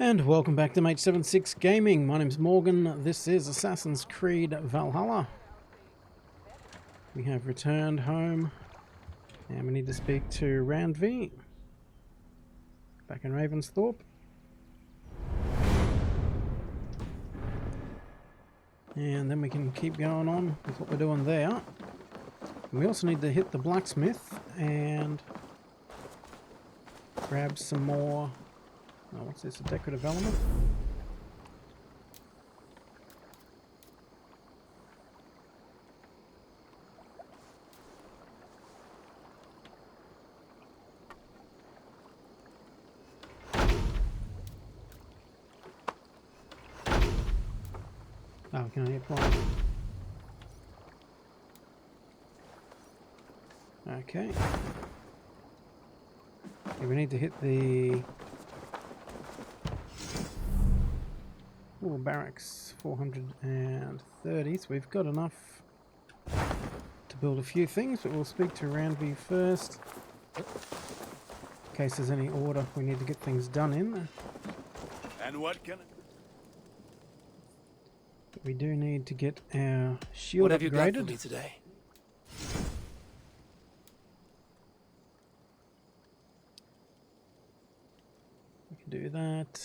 And welcome back to Mate76 Gaming. My name's Morgan. This is Assassin's Creed Valhalla. We have returned home and we need to speak to Randvi back in Ravensthorpe. And then we can keep going on with what we're doing there. And we also need to hit the blacksmith and grab some more. Oh, what's this? A decorative element? Oh, can I apply? Okay. Yeah, we need to hit the barracks 430, so we've got enough to build a few things, but we'll speak to Randvi first in case there's any order we need to get things done in. And what can But we do need to get our shield What have upgraded. you got for me today? We can do that.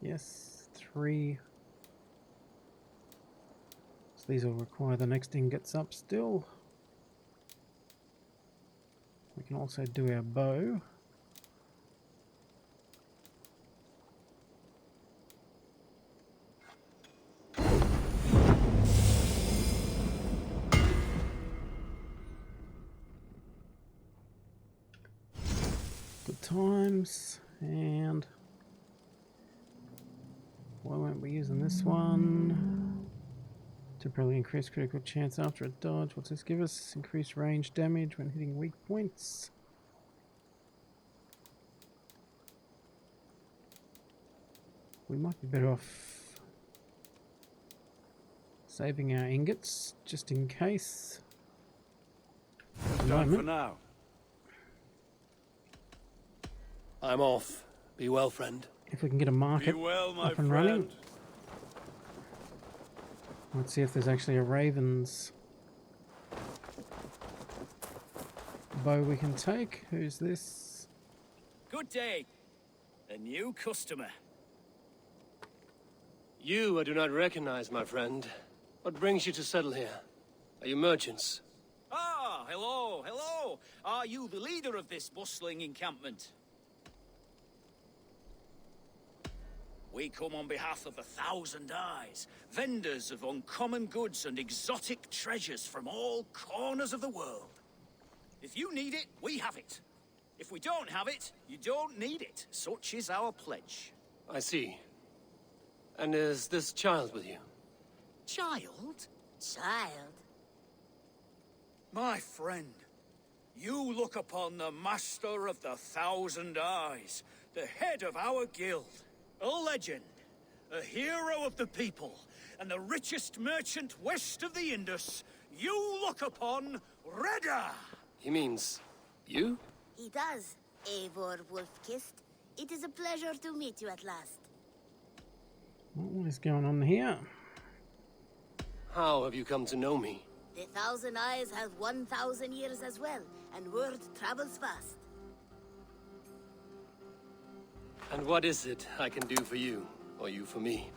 Yes, 3. So these will require the next ingots up still. We can also do our bow. Good times. And why weren't we using this one? Temporarily increase critical chance after a dodge. What's this give us? Increased range damage when hitting weak points. We might be better off saving our ingots just in case. done for now? I'm off. Be well, friend. If we can get a market Be well, my up and friend. running. Let's see if there's actually a Raven's bow we can take. Who's this? Good day. A new customer. You I do not recognize, my friend. What brings you to settle here? Are you merchants? Ah, hello, hello. Are you the leader of this bustling encampment? We come on behalf of the Thousand Eyes, vendors of uncommon goods and exotic treasures from all corners of the world. If you need it, we have it. If we don't have it, you don't need it. Such is our pledge. I see. And is this child with you? Child? Child? My friend, you look upon the master of the Thousand Eyes, the head of our guild, a legend, a hero of the people, and the richest merchant west of the Indus. You look upon Reda! He means you? He does, Eivor Wolf-Kissed. It is a pleasure to meet you at last. What is going on here? How have you come to know me? The Thousand Eyes have 1,000 years as well, and word travels fast. And what is it I can do for you, or you for me?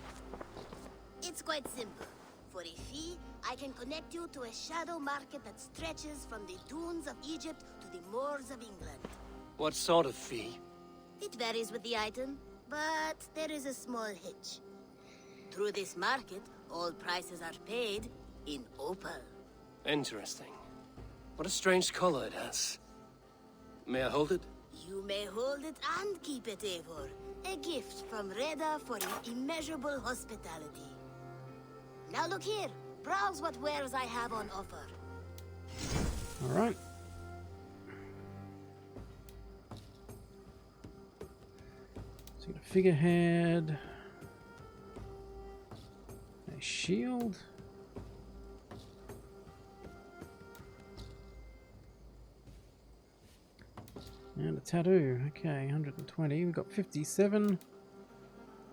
It's quite simple. For a fee, I can connect you to a shadow market that stretches from the dunes of Egypt to the moors of England. What sort of fee? It varies with the item, but there is a small hitch. Through this market, all prices are paid in opal. Interesting. What a strange color it has. May I hold it? You may hold it and keep it, Eivor. A gift from Reda for your immeasurable hospitality. Now look here. Browse what wares I have on offer. Alright. So got a figurehead. A shield. And a tattoo. Okay, 120. We've got 57.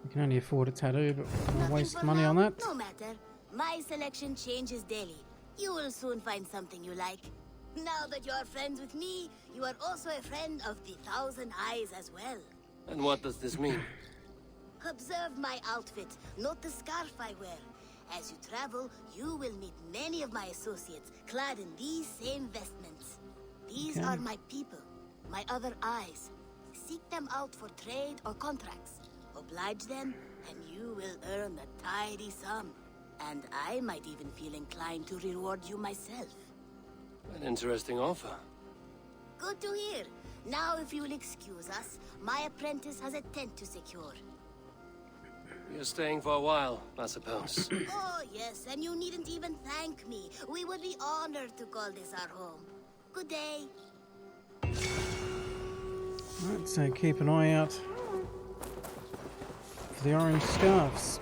We can only afford a tattoo, but we're gonna Nothing waste for money now. on that. No matter. My selection changes daily. You will soon find something you like. Now that you are friends with me, you are also a friend of the Thousand Eyes as well. And what does this mean? Observe my outfit, note the scarf I wear. As you travel, you will meet many of my associates clad in these same vestments. These Okay. are my people, my other eyes. Seek them out for trade or contracts. Oblige them, and you will earn a tidy sum. And I might even feel inclined to reward you myself. An interesting offer. Good to hear. Now, if you will excuse us, my apprentice has a tent to secure. You're staying for a while, I suppose. Oh, yes, and you needn't even thank me. We would be honored to call this our home. Good day. Right, so keep an eye out for the orange scarves.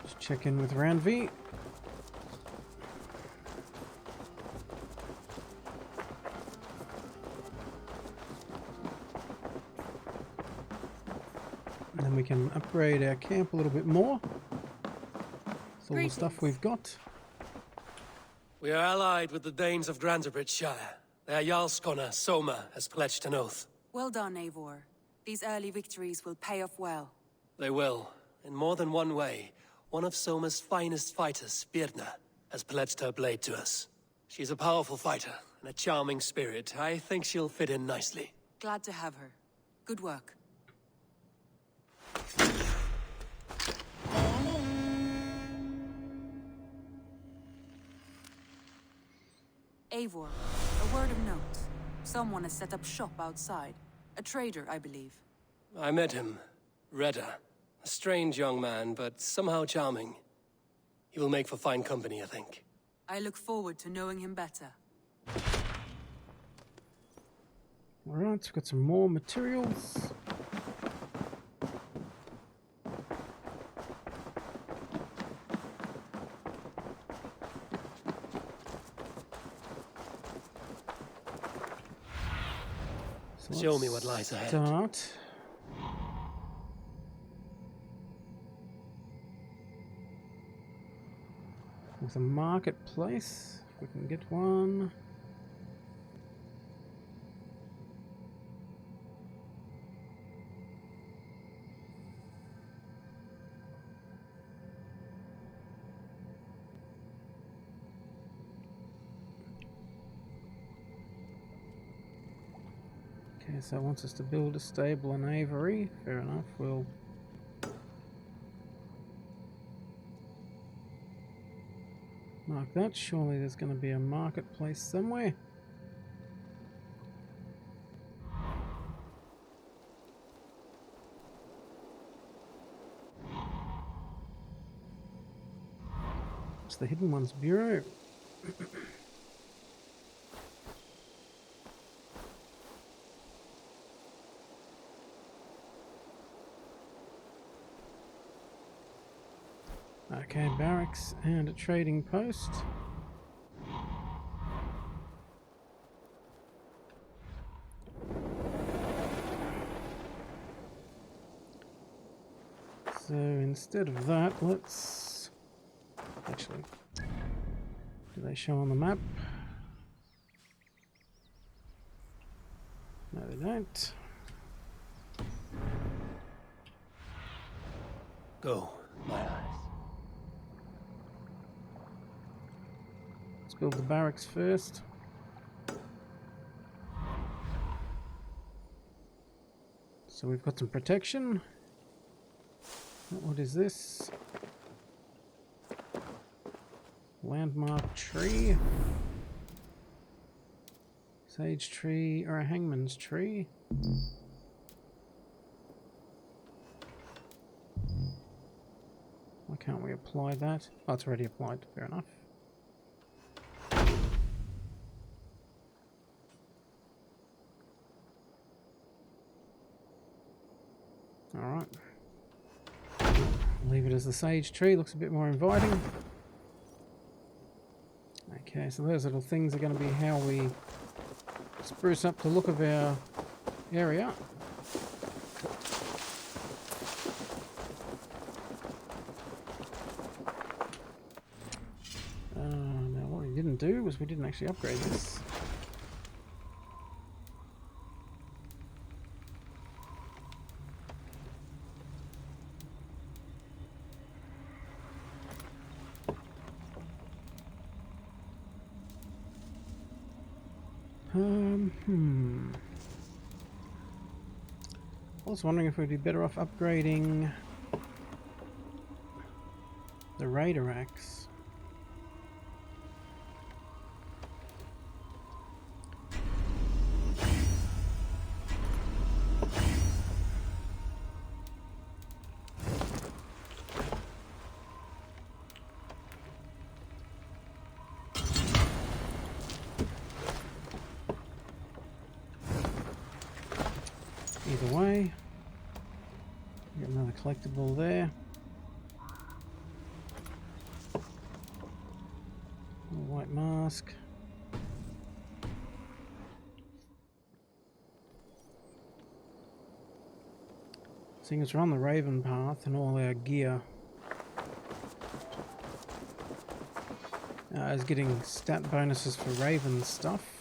Just check in with Randvi. And then we can upgrade our camp a little bit more. That's all the stuff we've got. We are allied with the Danes of Granderbridgeshire. Their Jarlskona, Soma, has pledged an oath. Well done, Eivor. These early victories will pay off well. They will. In more than one way, one of Soma's finest fighters, Birna, has pledged her blade to us. She's a powerful fighter and a charming spirit. I think she'll fit in nicely. Glad to have her. Good work. Eivor, a word of note. Someone has set up shop outside. A trader, I believe. I met him. Redda. A strange young man, but somehow charming. He will make for fine company, I think. I look forward to knowing him better. Alright, we've got some more materials. So Show me let's what lies ahead. Start. With a marketplace, if we can get one. Okay, so it wants us to build a stable in Avery. Fair enough, we'll mark that. Surely there's going to be a marketplace somewhere. It's the Hidden Ones Bureau. Okay, barracks and a trading post. So instead of that, let's actually, do they show on the map? No, they don't. Go, my eyes. Let's build the barracks first. So we've got some protection. What is this? Landmark tree. Sage tree or a hangman's tree. Why can't we apply that? Oh, it's already applied. Fair enough. Alright. Leave it as the sage tree. Looks a bit more inviting. Okay, so those little things are going to be how we spruce up the look of our area. Now what we didn't do was we didn't actually upgrade this. I was wondering if we'd be better off upgrading the Raider axe. Either way, get another collectible there. A white mask. Seeing as we're on the Raven path and all our gear is getting stat bonuses for Raven stuff.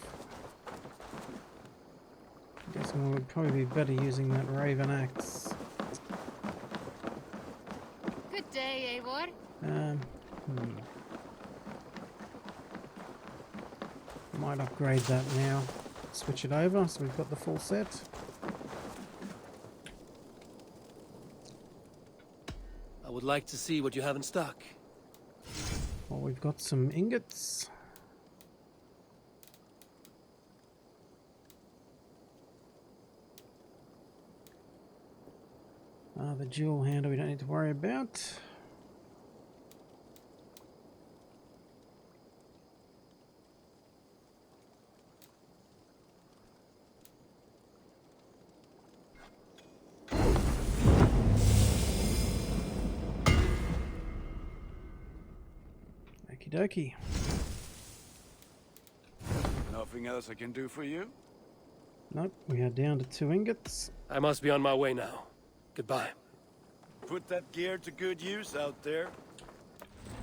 Guessing we would probably be better using that Raven axe. Good day, Eivor. Might upgrade that now. Switch it over so we've got the full set. I would like to see what you have in stock. Well, we've got some ingots. The dual handle we don't need to worry about. Okie dokie. Nothing else I can do for you? Nope, we are down to 2 ingots. I must be on my way now. Goodbye. Put that gear to good use out there.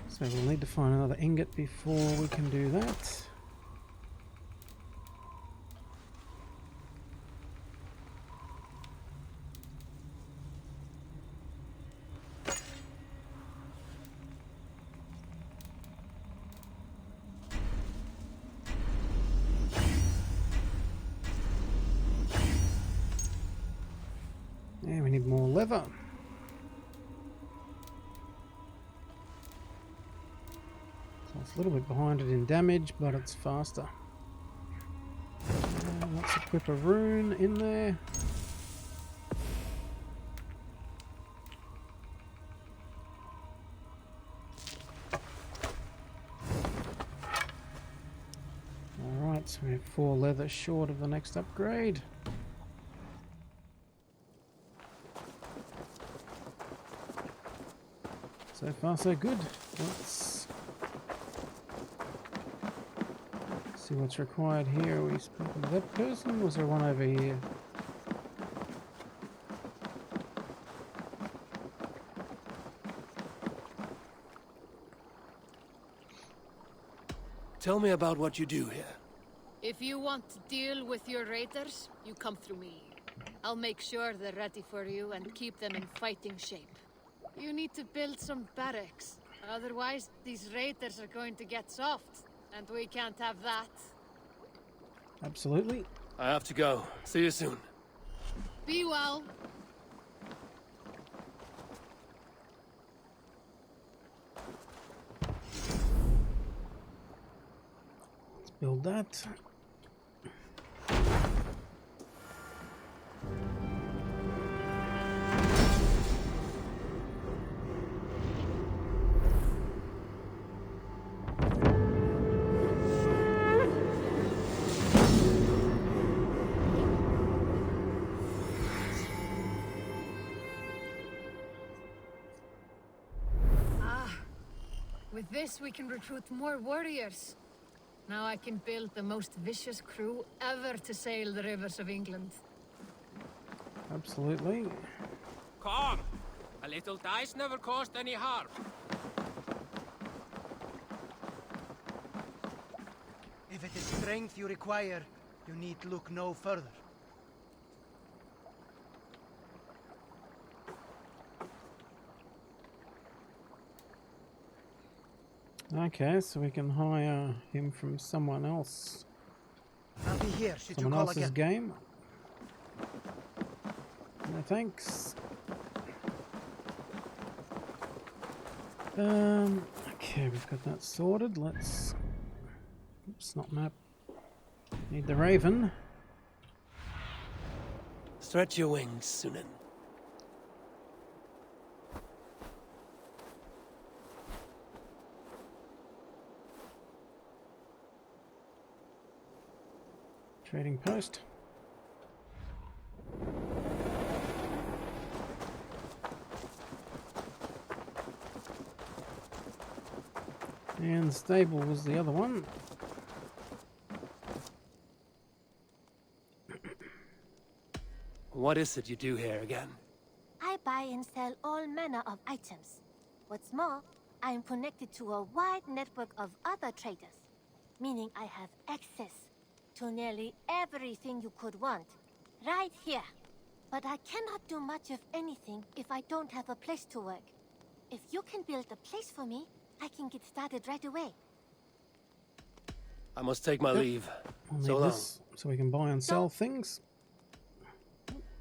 So we'll need to find another ingot before we can do that. Yeah, we need more leather. So it's a little bit behind it in damage, but it's faster. Let's equip a rune in there. Alright, so we have 4 leather short of the next upgrade. So far, so good. Let's see what's required here. Are we speaking to that person? Was there one over here? Tell me about what you do here. If you want to deal with your raiders, you come through me. I'll make sure they're ready for you and keep them in fighting shape. You need to build some barracks. Otherwise, these raiders are going to get soft, and we can't have that. Absolutely. I have to go. See you soon. Be well. Let's build that. With this, we can recruit more warriors. Now I can build the most vicious crew ever to sail the rivers of England. Absolutely. Come! A little dice never caused any harm. If it is strength you require, you need look no further. Okay, so we can hire him from someone else. I'll be here should you Someone call else's again. game. No thanks. Okay, we've got that sorted. Let's... Oops, not map. Need the Raven. Stretch your wings, Sunan. Trading post. And stable was the other one. What is it you do here again? I buy and sell all manner of items. What's more, I am connected to a wide network of other traders, meaning I have access to nearly everything you could want, right here. But I cannot do much of anything if I don't have a place to work. If you can build a place for me, I can get started right away. I must take my leave. I'll So need long. this so we can buy and sell things.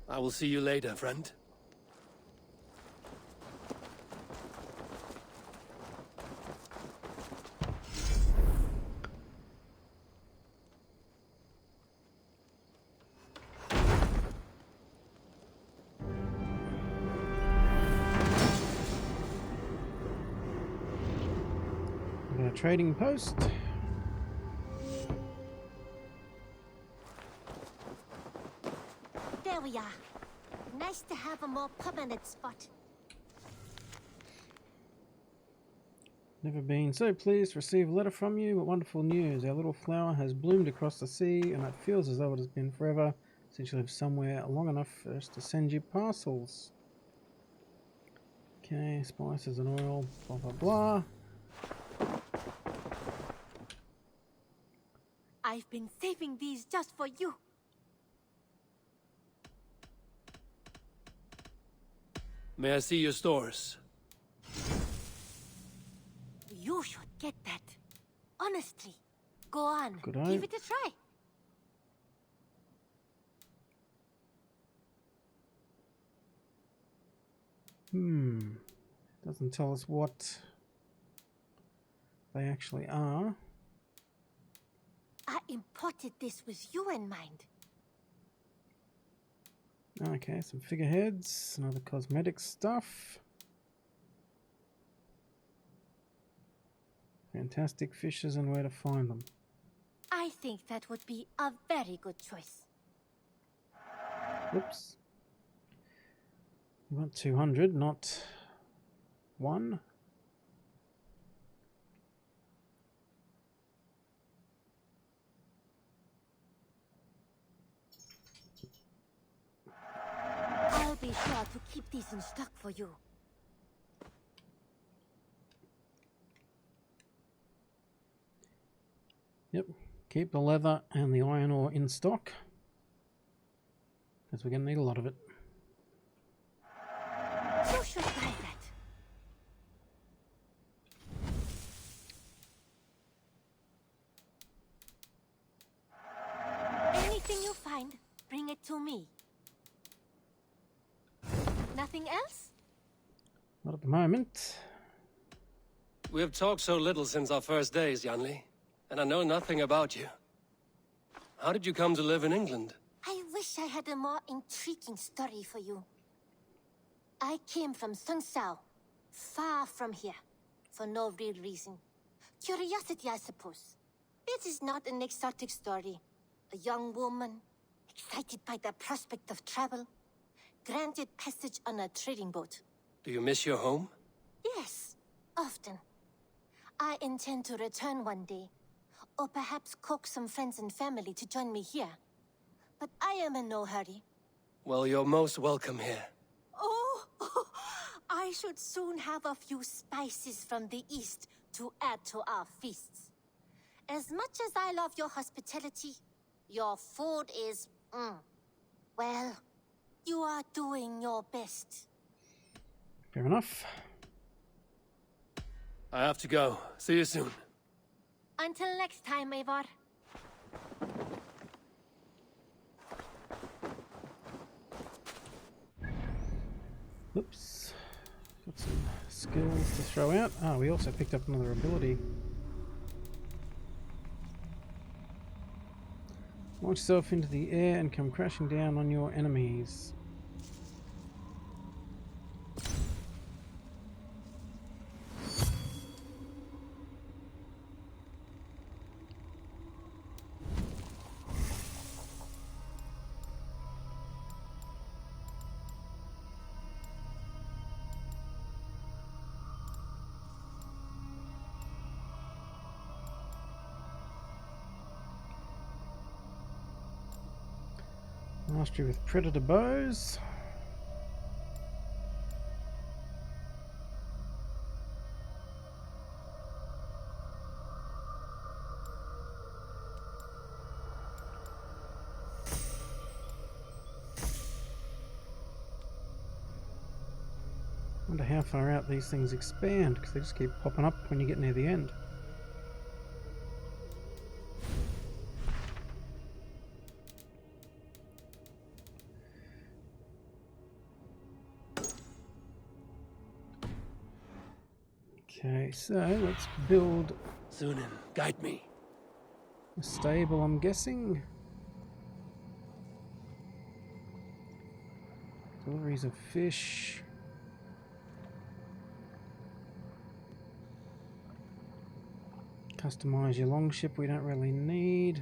I will see you later, friend. We got a trading post. There we are. Nice to have a more permanent spot. Never been so pleased to receive a letter from you. What wonderful news. Our little flower has bloomed across the sea, and it feels as though it has been forever since you lived somewhere long enough for us to send you parcels. Okay, spices and oil, blah blah blah. I've been saving these just for you. May I see your stores? You should get that. Honestly. Go on. Good eye. Give it a try. Doesn't tell us what they actually are. I imported this with you in mind. Okay, some figureheads, some other cosmetic stuff. Fantastic fishes and where to find them. I think that would be a very good choice. Oops. You want 200, not 1. I'll be sure to keep these in stock for you. Yep, keep the leather and the iron ore in stock, because we're going to need a lot of it. You should try that. Anything you find, bring it to me. Nothing else? Not at the moment. We have talked so little since our first days, Yanli, and I know nothing about you. How did you come to live in England? I wish I had a more intriguing story for you. I came from Sunsao, far from here, for no real reason. Curiosity, I suppose. This is not an exotic story. A young woman, excited by the prospect of travel, granted passage on a trading boat. Do you miss your home? Yes, often. I intend to return one day, or perhaps coax some friends and family to join me here. But I am in no hurry. Well, you're most welcome here. Oh, I should soon have a few spices from the east to add to our feasts. As much as I love your hospitality, your food is, well, you are doing your best. Fair enough. I have to go. See you soon. Until next time, Eivor. Oops. Got some skills to throw out. Ah, we also picked up another ability. Launch yourself into the air and come crashing down on your enemies. Mastery with predator bows. Wonder how far out these things expand, because they just keep popping up when you get near the end. Okay, so let's build Sunan, guide me. a stable, I'm guessing. Deliveries of fish. Customize your longship, we don't really need.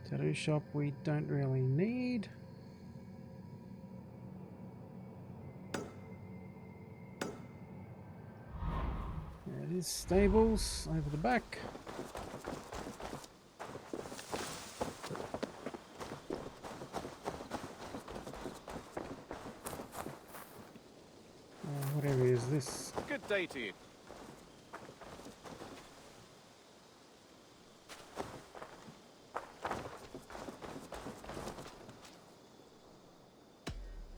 Tattoo shop, we don't really need. There it is, stables over the back. What area is this? Good day to you.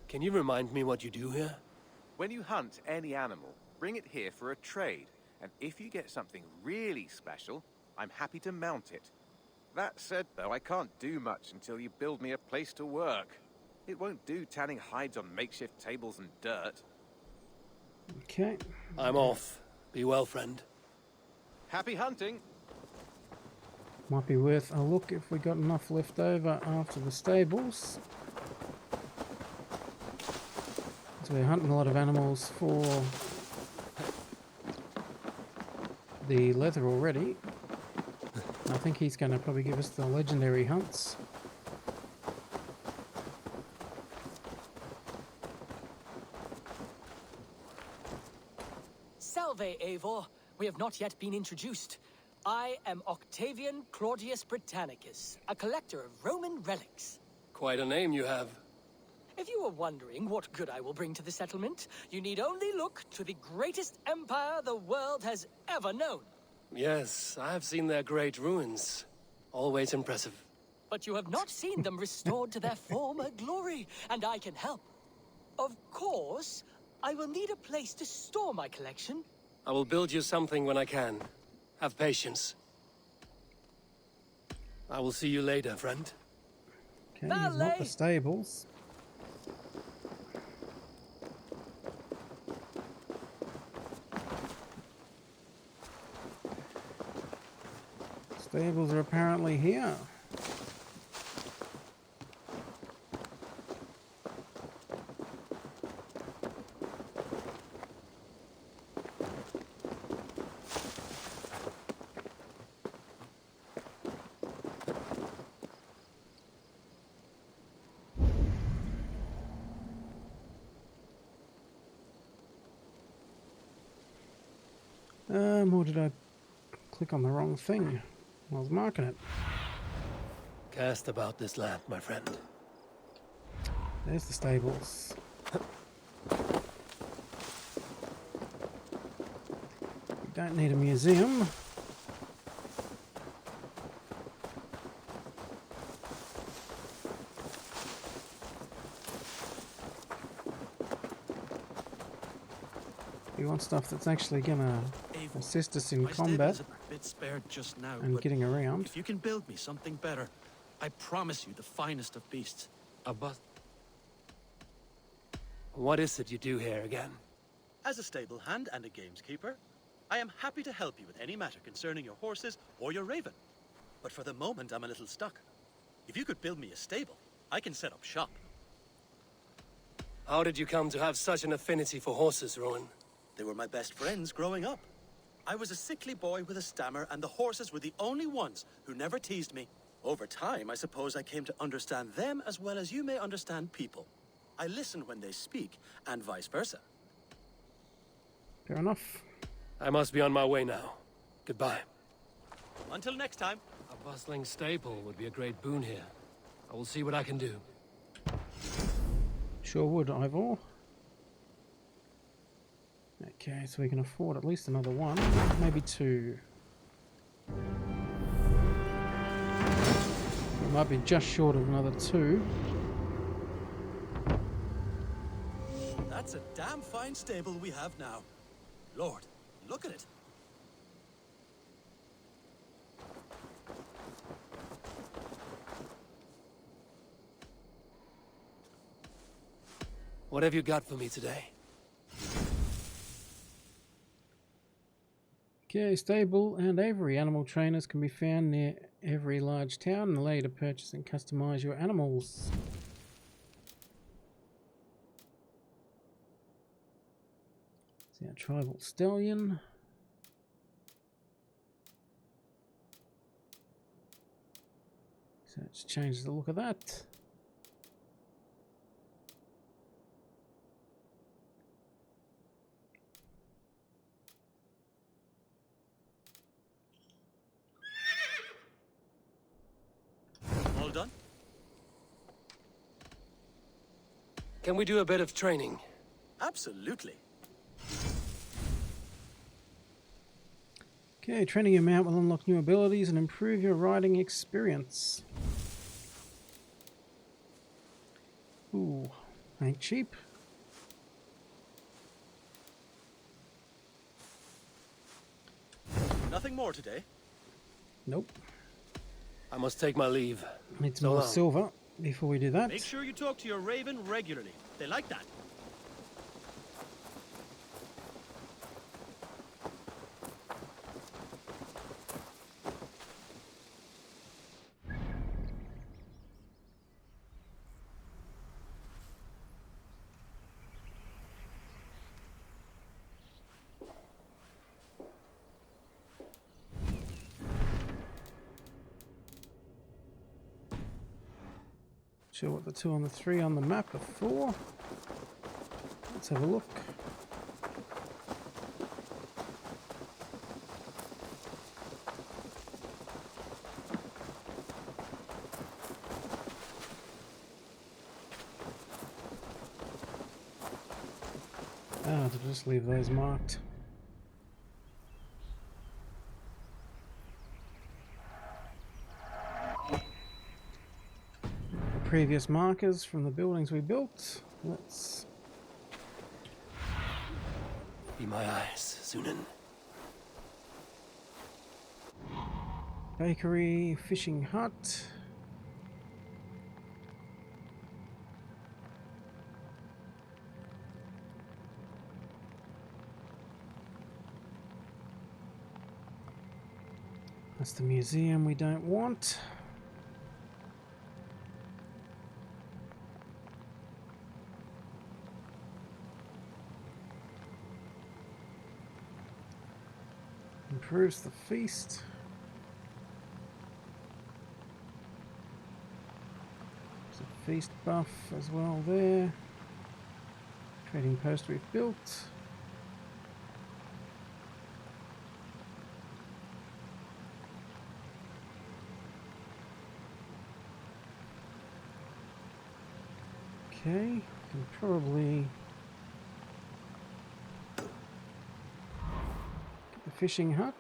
Can you remind me what you do here? When you hunt any animal, bring it here for a trade. And if you get something really special, I'm happy to mount it. That said, though, I can't do much until you build me a place to work. It won't do tanning hides on makeshift tables and dirt. Okay. I'm off. Be well, friend. Happy hunting! Might be worth a look if we got enough left over after the stables. So we're hunting a lot of animals for the leather already. I think he's going to probably give us the legendary hunts. Salve, Eivor. We have not yet been introduced. I am Octavian Claudius Britannicus, a collector of Roman relics. Quite a name you have. If you are wondering what good I will bring to the settlement, you need only look to the greatest empire the world has ever known. Yes, I have seen their great ruins. Always impressive. But you have not seen them restored to their former glory, and I can help. Of course, I will need a place to store my collection. I will build you something when I can. Have patience. I will see you later, friend. Okay, you've got the stables. Stables are apparently here. item, or did I click on the wrong thing? I was marking it. Cast about this land, my friend. There's the stables. We don't need a museum. We want stuff that's actually gonna assist us in combat A bit spared just now, and but getting around. if you can build me something better, I promise you the finest of beasts. A bus. What is it you do here again? As a stable hand and a gameskeeper, I am happy to help you with any matter concerning your horses or your raven. But for the moment, I'm a little stuck. If you could build me a stable, I can set up shop. How did you come to have such an affinity for horses, Rowan? They were my best friends growing up. I was a sickly boy with a stammer, and the horses were the only ones who never teased me. Over time, I suppose I came to understand them as well as you may understand people. I listen when they speak, and vice versa. Fair enough. I must be on my way now. Goodbye. Until next time. A bustling stable would be a great boon here. I will see what I can do. Sure would, Ivor. Okay, so we can afford at least another one, maybe two. We might be just short of another two. That's a damn fine stable we have now. Lord, look at it. What have you got for me today? Okay, stable and aviary animal trainers can be found near every large town and allow you to purchase and customize your animals. See our tribal stallion. So it changes the look of that. All done? Can we do a bit of training? Absolutely. Okay, training your mount will unlock new abilities and improve your riding experience. Ooh, ain't cheap. Nothing more today? Nope. I must take my leave. Need some more silver before we do that. Make sure you talk to your raven regularly. They like that. Sure what the 2 and the 3 on the map are for. Let's have a look. Ah, to just leave those marked. Previous markers from the buildings we built. Let's Be my eyes, Sunan. bakery, fishing hut. That's the museum we don't want. Improves the feast. There's a feast buff as well there. Trading post we've built. Okay, can probably get the fishing hut.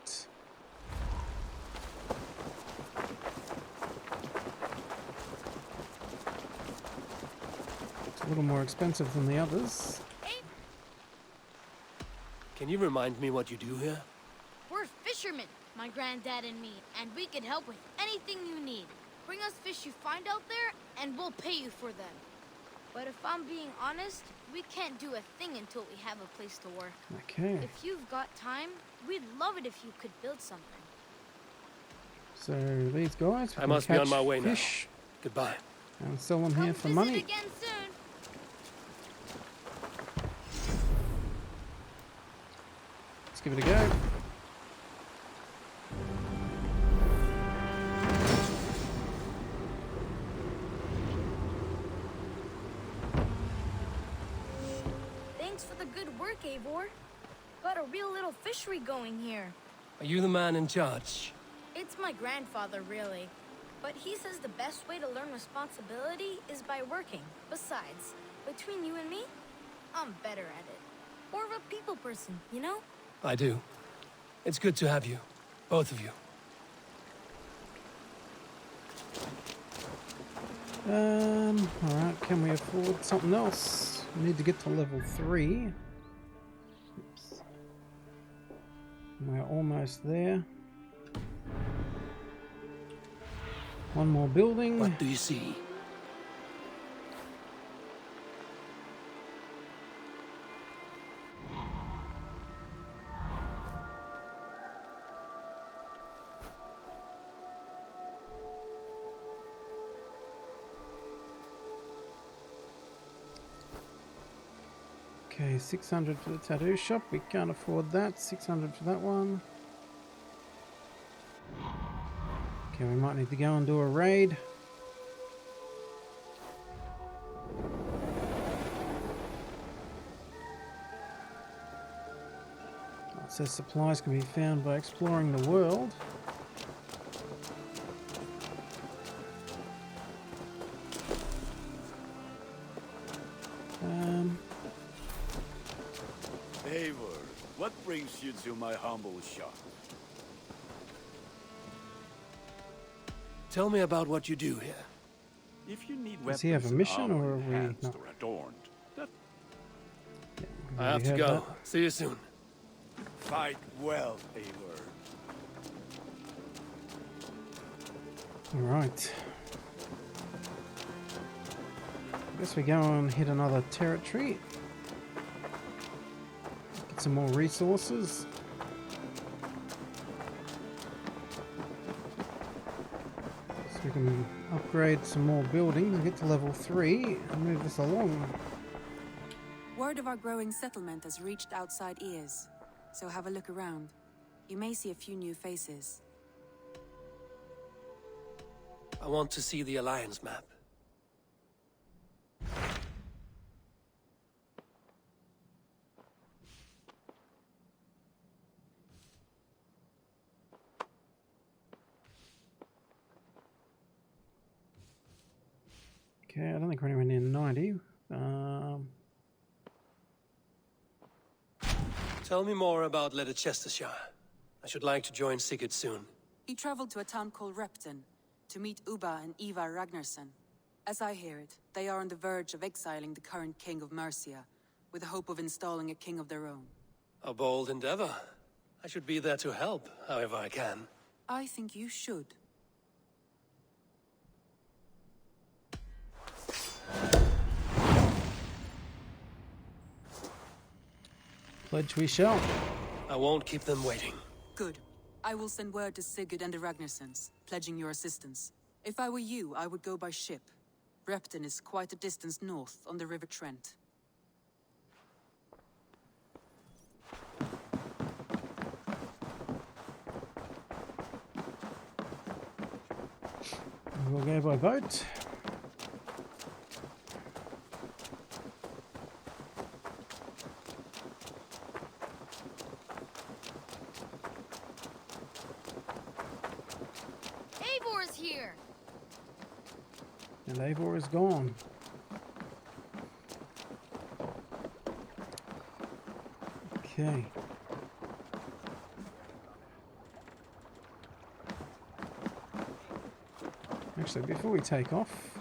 It's a little more expensive than the others. Can you remind me what you do here? We're fishermen, my granddad and me, and we can help with anything you need. Bring us fish you find out there, and we'll pay you for them. But if I'm being honest, we can't do a thing until we have a place to work. Okay. If you've got time, we'd love it if you could build something. So these guys, we I can must be on catch my way fish now. Goodbye. and sell them here for Visit money. again soon. Let's give it a go. Thanks for the good work, Eivor. Got a real little fishery going here. Are you the man in charge? It's my grandfather, really. But he says the best way to learn responsibility is by working. Besides, between you and me, I'm better at it. More of a people person, you know? I do. It's good to have you. Both of you. Alright, can we afford something else? We need to get to level 3. Oops. We're almost there. One more building. What do you see? Okay, 600 for the tattoo shop. We can't afford that. 600 for that one. Okay, we might need to go and do a raid. It says supplies can be found by exploring the world. Eivor, what brings you to my humble shop? Tell me about what you do here. If you need Does he have a mission, or are we enhanced not? or adorned, that I have to go. See you soon. fight well, Eivor. Alright. I guess we go and hit another territory. Get some more resources. So we can upgrade some more buildings and get to level 3 and move this along. Word of our growing settlement has reached outside ears, so have a look around. You may see a few new faces. I want to see the Alliance map. Okay, I don't think we're anywhere near 90. Tell me more about Leicestershire. I should like to join Sigurd soon. He traveled to a town called Repton to meet Ubba and Eva Ragnarsson. As I hear it, they are on the verge of exiling the current king of Mercia, with the hope of installing a king of their own. A bold endeavor. I should be there to help, however I can. I think you should. Pledge we shall. I won't keep them waiting. Good. I will send word to Sigurd and the Ragnarsons, pledging your assistance. If I were you, I would go by ship. Repton is quite a distance north on the River Trent. We'll go by boat. Eivor is here! And Eivor is gone. Okay. Actually, before we take off,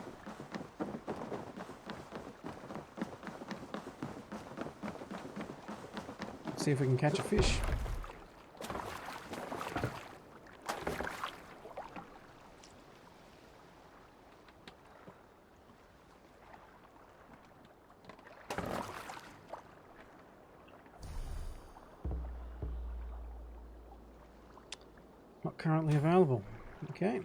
let's see if we can catch a fish. Not currently available. Okay.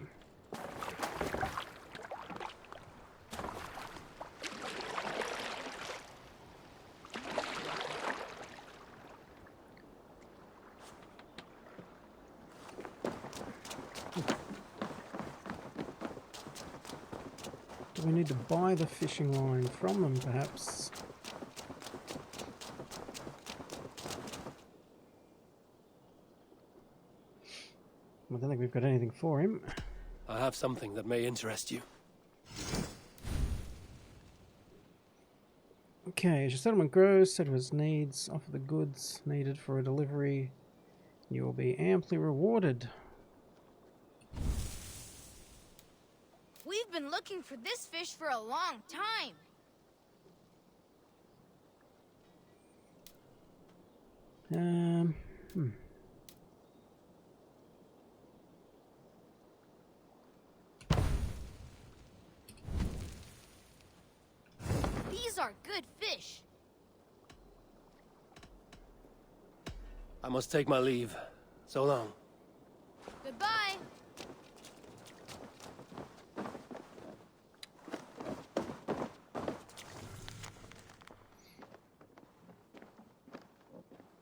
Do we need to buy the fishing line from them, perhaps? I don't think we've got anything for him. I have something that may interest you. Okay, as your settlement grows, settlers' needs, offer the goods needed for a delivery. You will be amply rewarded. We've been looking for this fish for a long time. These are good fish. I must take my leave. So long. Goodbye.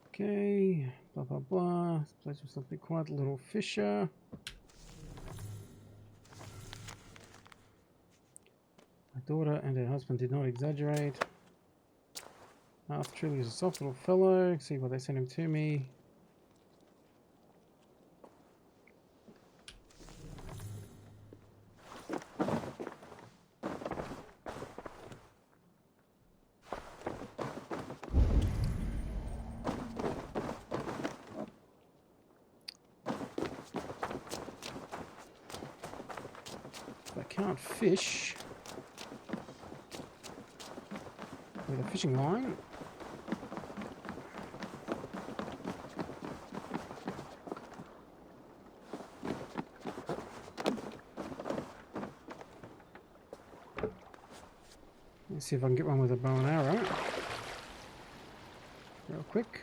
Okay, blah blah blah. This place was something quite a little fisher. My daughter and her husband did not exaggerate. Arthur truly is a soft little fellow. See why they sent him to me. I can't fish with a fishing line. Let's see if I can get one with a bow and arrow. Real quick.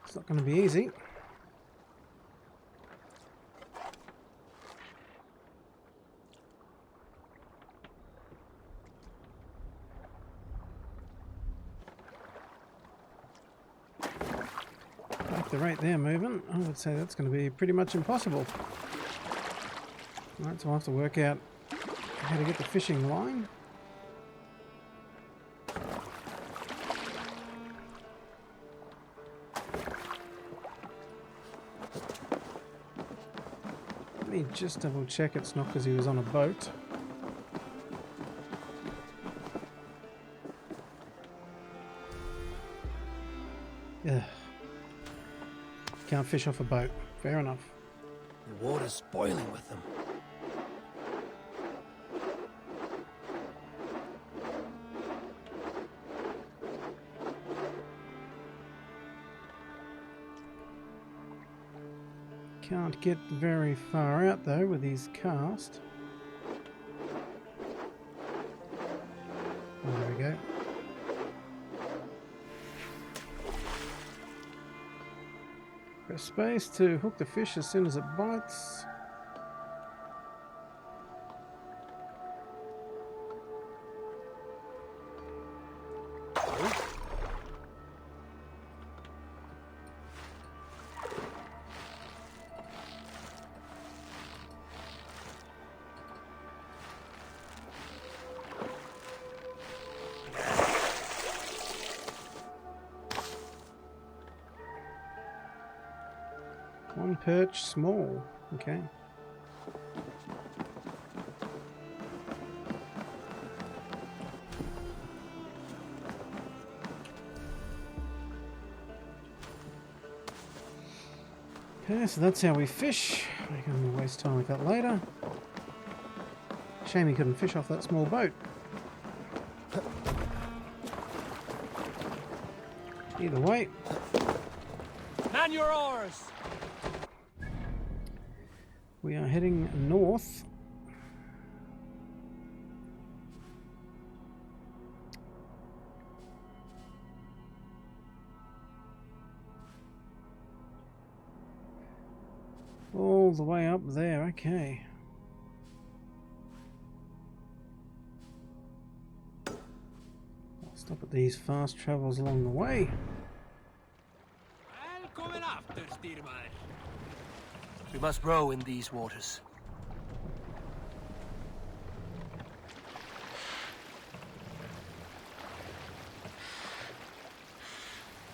It's not going to be easy. At the rate they're moving, I would say that's going to be pretty much impossible. Alright, so I'll have to work out how to get the fishing line. Let me just double check it's not because he was on a boat. Yeah. Can't fish off a boat. Fair enough. The water's boiling with them. Can't get very far out though with his cast. Oh, there we go. Press space to hook the fish as soon as it bites. perch small. Okay. Okay, so that's how we fish. I can waste time with that later. Shame he couldn't fish off that small boat. Either way. Man your oars! We are heading north. All the way up there, okay. I'll stop at these fast travels along the way. Välkommen after, Styrman. We must row in these waters.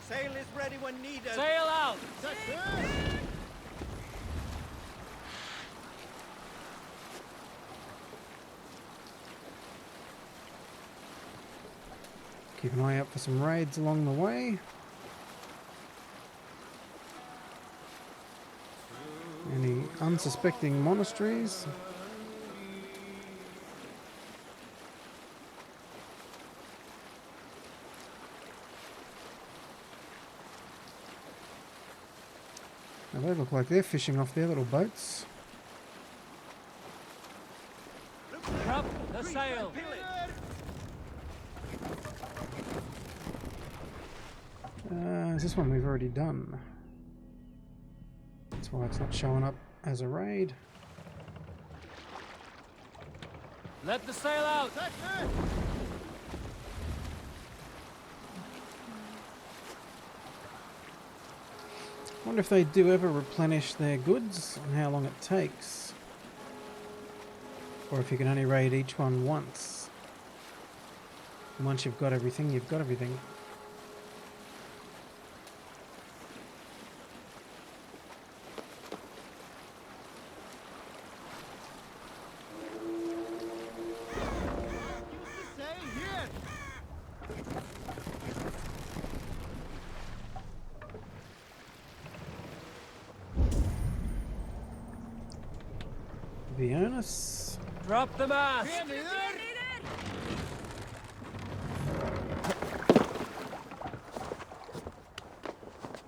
Sail is ready when needed. Sail out! Keep an eye out for some raids along the way. Any unsuspecting monasteries? Now they look like they're fishing off their little boats. Drop the sail! Is this one we've already done? That's why it's not showing up as a raid. Let the sail out! I wonder if they do ever replenish their goods and how long it takes. Or if you can only raid each one once. And once you've got everything, you've got everything. Vionis. Drop the mast!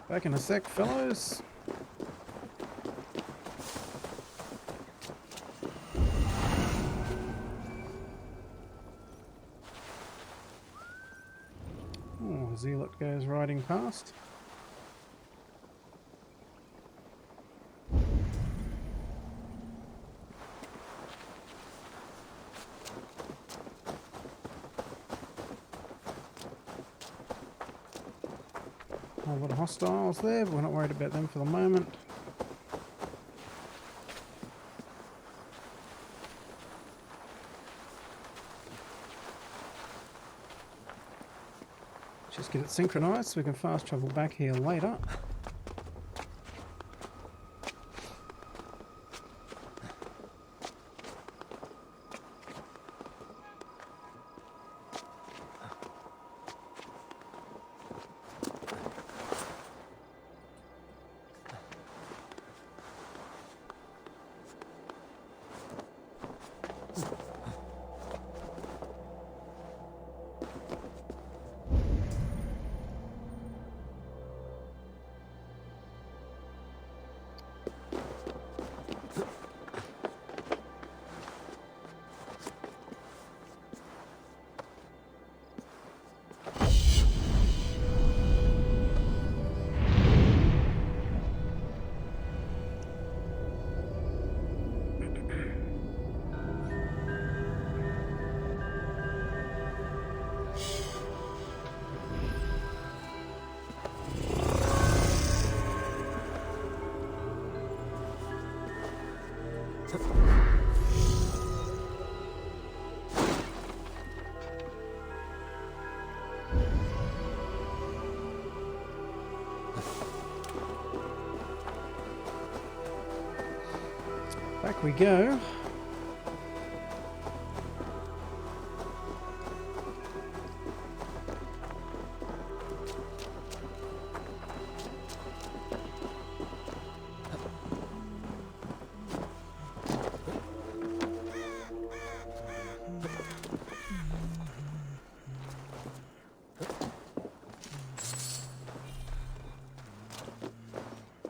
Back in a sec, fellows. Oh, Zealot goes riding past. A lot of hostiles there, but we're not worried about them for the moment. Just get it synchronized so we can fast travel back here later. Back we go.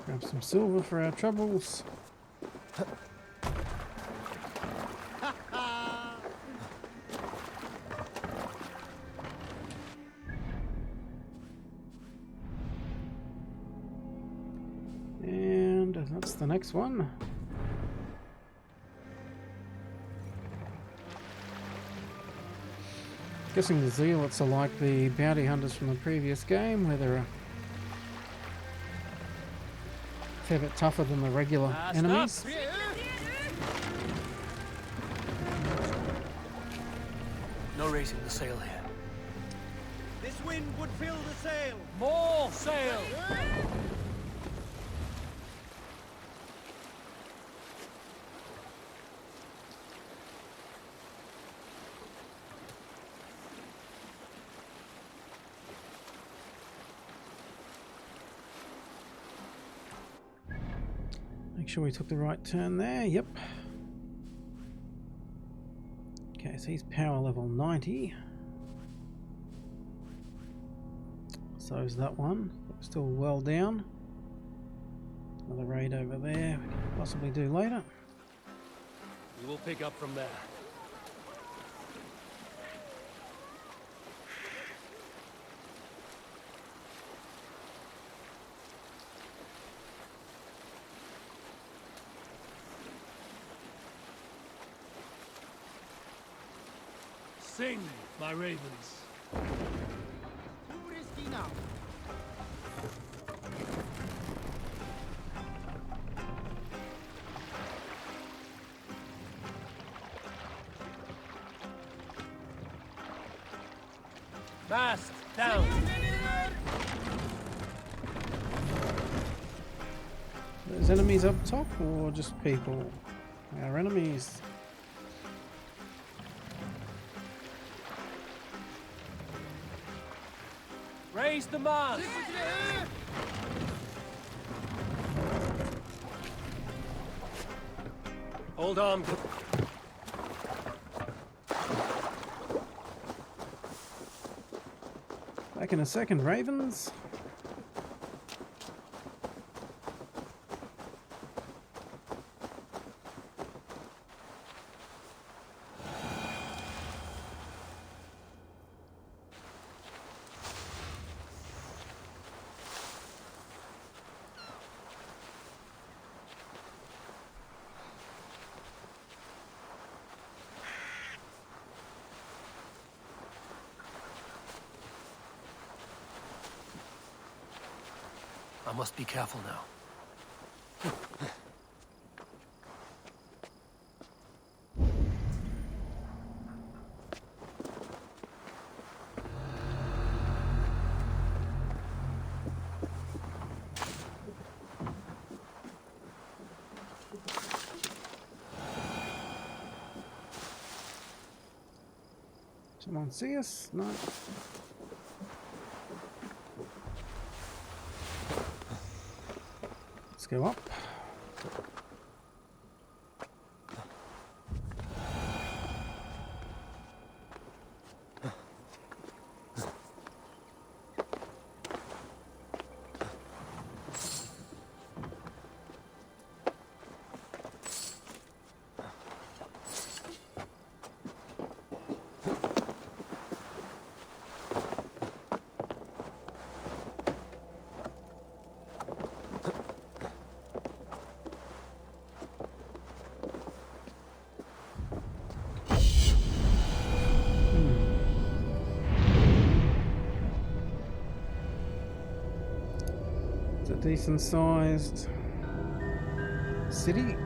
Grab some silver for our troubles. And that's the next one. Guessing the zealots are like the bounty hunters from the previous game, where they're a fair bit tougher than the regular enemies. No raising the sail here. This wind would fill the sail. More sail! Make sure we took the right turn there. Yep. Okay, so he's power level 90. So is that one. Still well down. Another raid over there. We can possibly do later. We will pick up from there. Sing, my ravens. Too risky now. Mast down. There's enemies up top or just people? Our enemies. Raise the mast. Hold on. Back in a second, Ravens. I must be careful now. Someone see us? No. Let's go up. Decent sized city.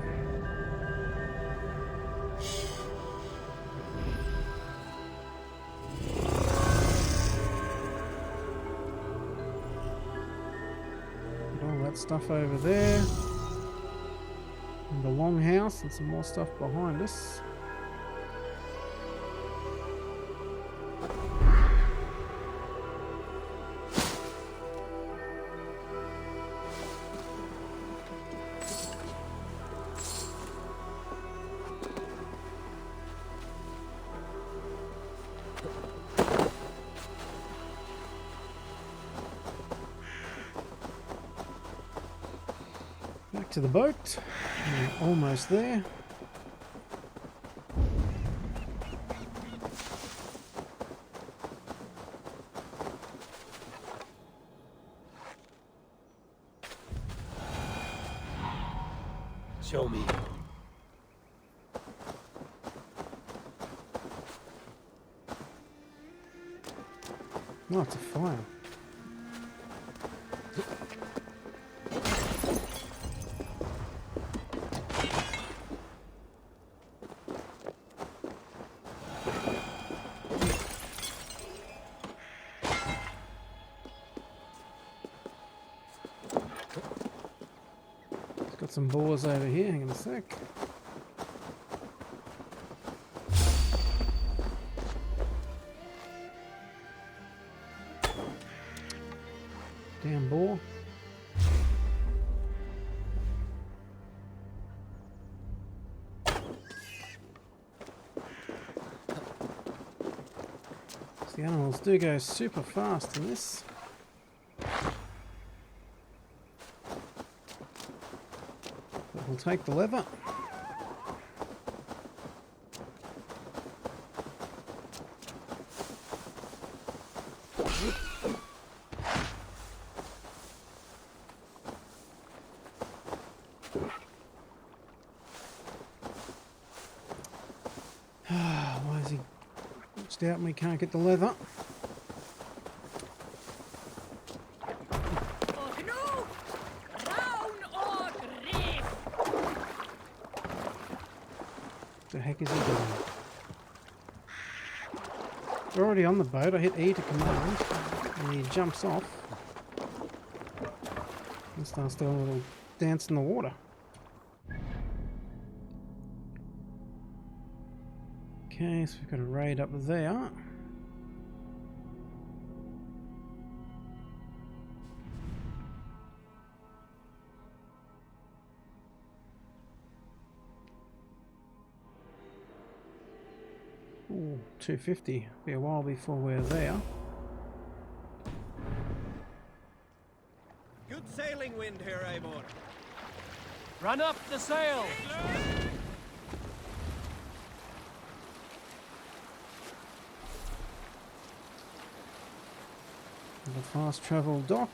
Put all that stuff over there. And the longhouse and some more stuff behind us. Back to the boat. We're almost there. Show me. Oh, it's a fire. Got some boars over here, hang on a sec. Damn boar. The animals do go super fast in this. But we'll take the lever. Why is he watched out and we can't get the lever? What the heck is he doing? We're already on the boat. I hit E to command and he jumps off and starts doing a little dance in the water. Okay, so we've got a raid up there. Ooh, 250. Be a while before we're there. Good sailing wind here, Eivor. Run up the sail! The fast travel dock.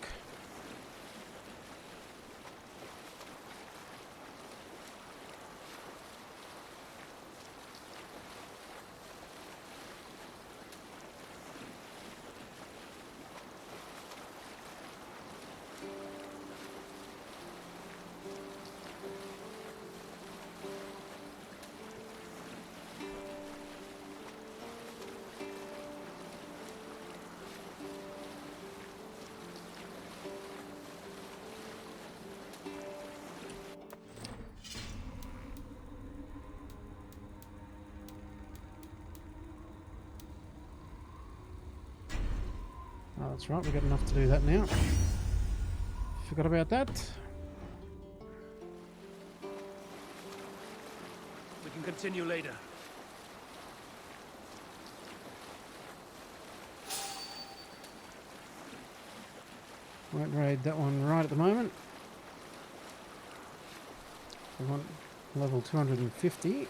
Oh, that's right, we've got enough to do that now. Forgot about that. We can continue later. Won't raid that one right at the moment. We want level 250.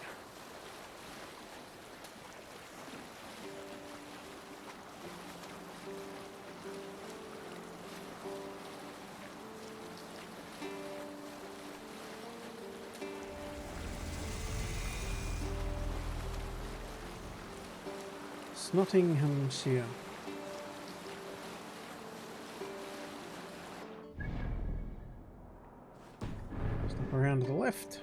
Nottinghamshire. Step around to the left.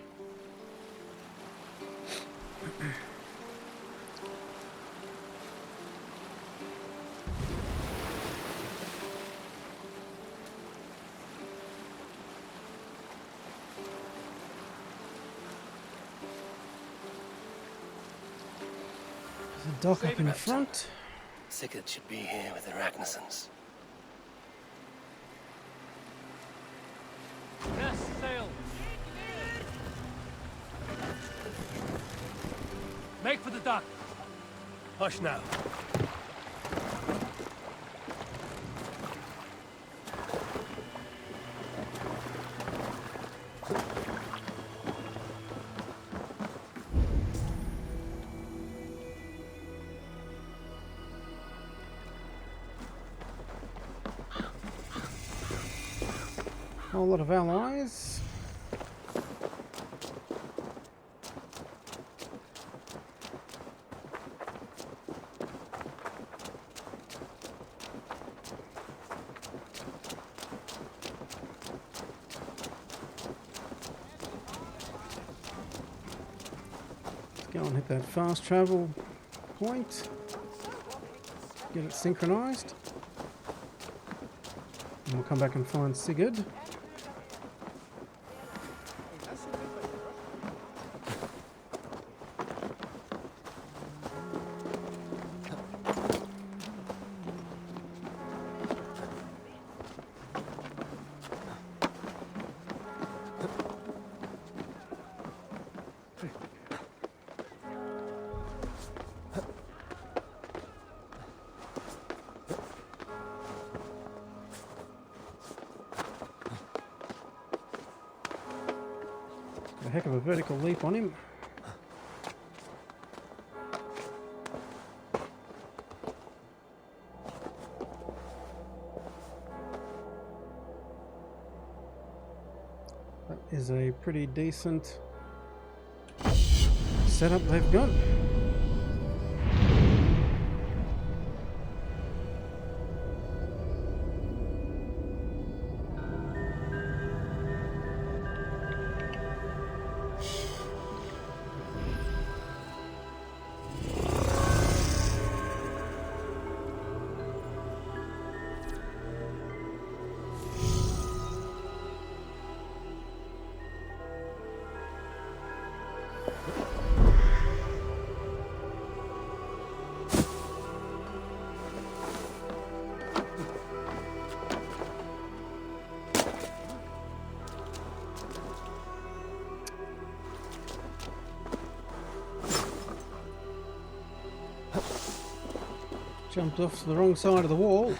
dock up in front. Sigurd should be here with the Ragnarsons. Yes, sail. Make for the dock. Hush now. A lot of allies. Let's go and hit that fast travel point. Get it synchronized. And we'll come back and find Sigurd. A heck of a vertical leap on him. That is a pretty decent setup they've got. Jumped off to the wrong side of the wall.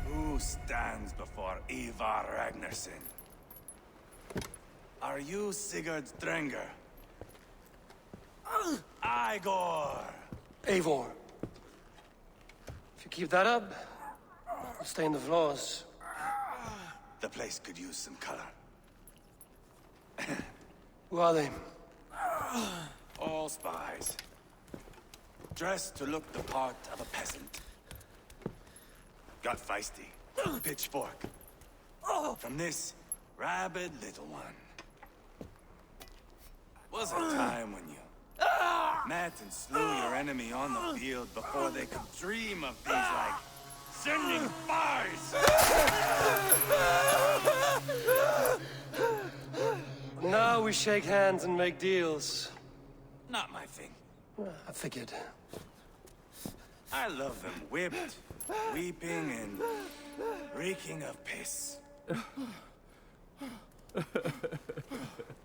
Who stands before Ivar Ragnarsson? Are you Sigurd Drenger? Igor! Eivor. If you keep that up, you'll stay in the floors. The place could use some color. Who are they? All spies. Dressed to look the part of a peasant. Got feisty. Pitchfork. From this rabid little one. Was a time when you met and slew your enemy on the field before they could dream of things like sending spies. Now we shake hands and make deals. Not my thing. I figured. I love them whipped, weeping, and reeking of piss.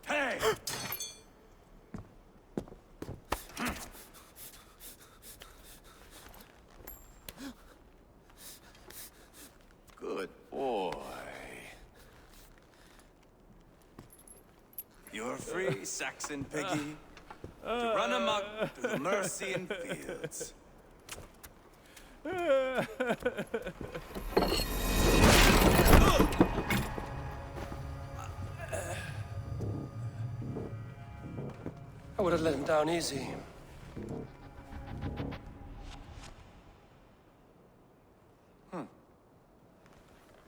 Hey! Good boy. You're free, Saxon piggy, to run amok through the Mercian fields. I would have let him down easy.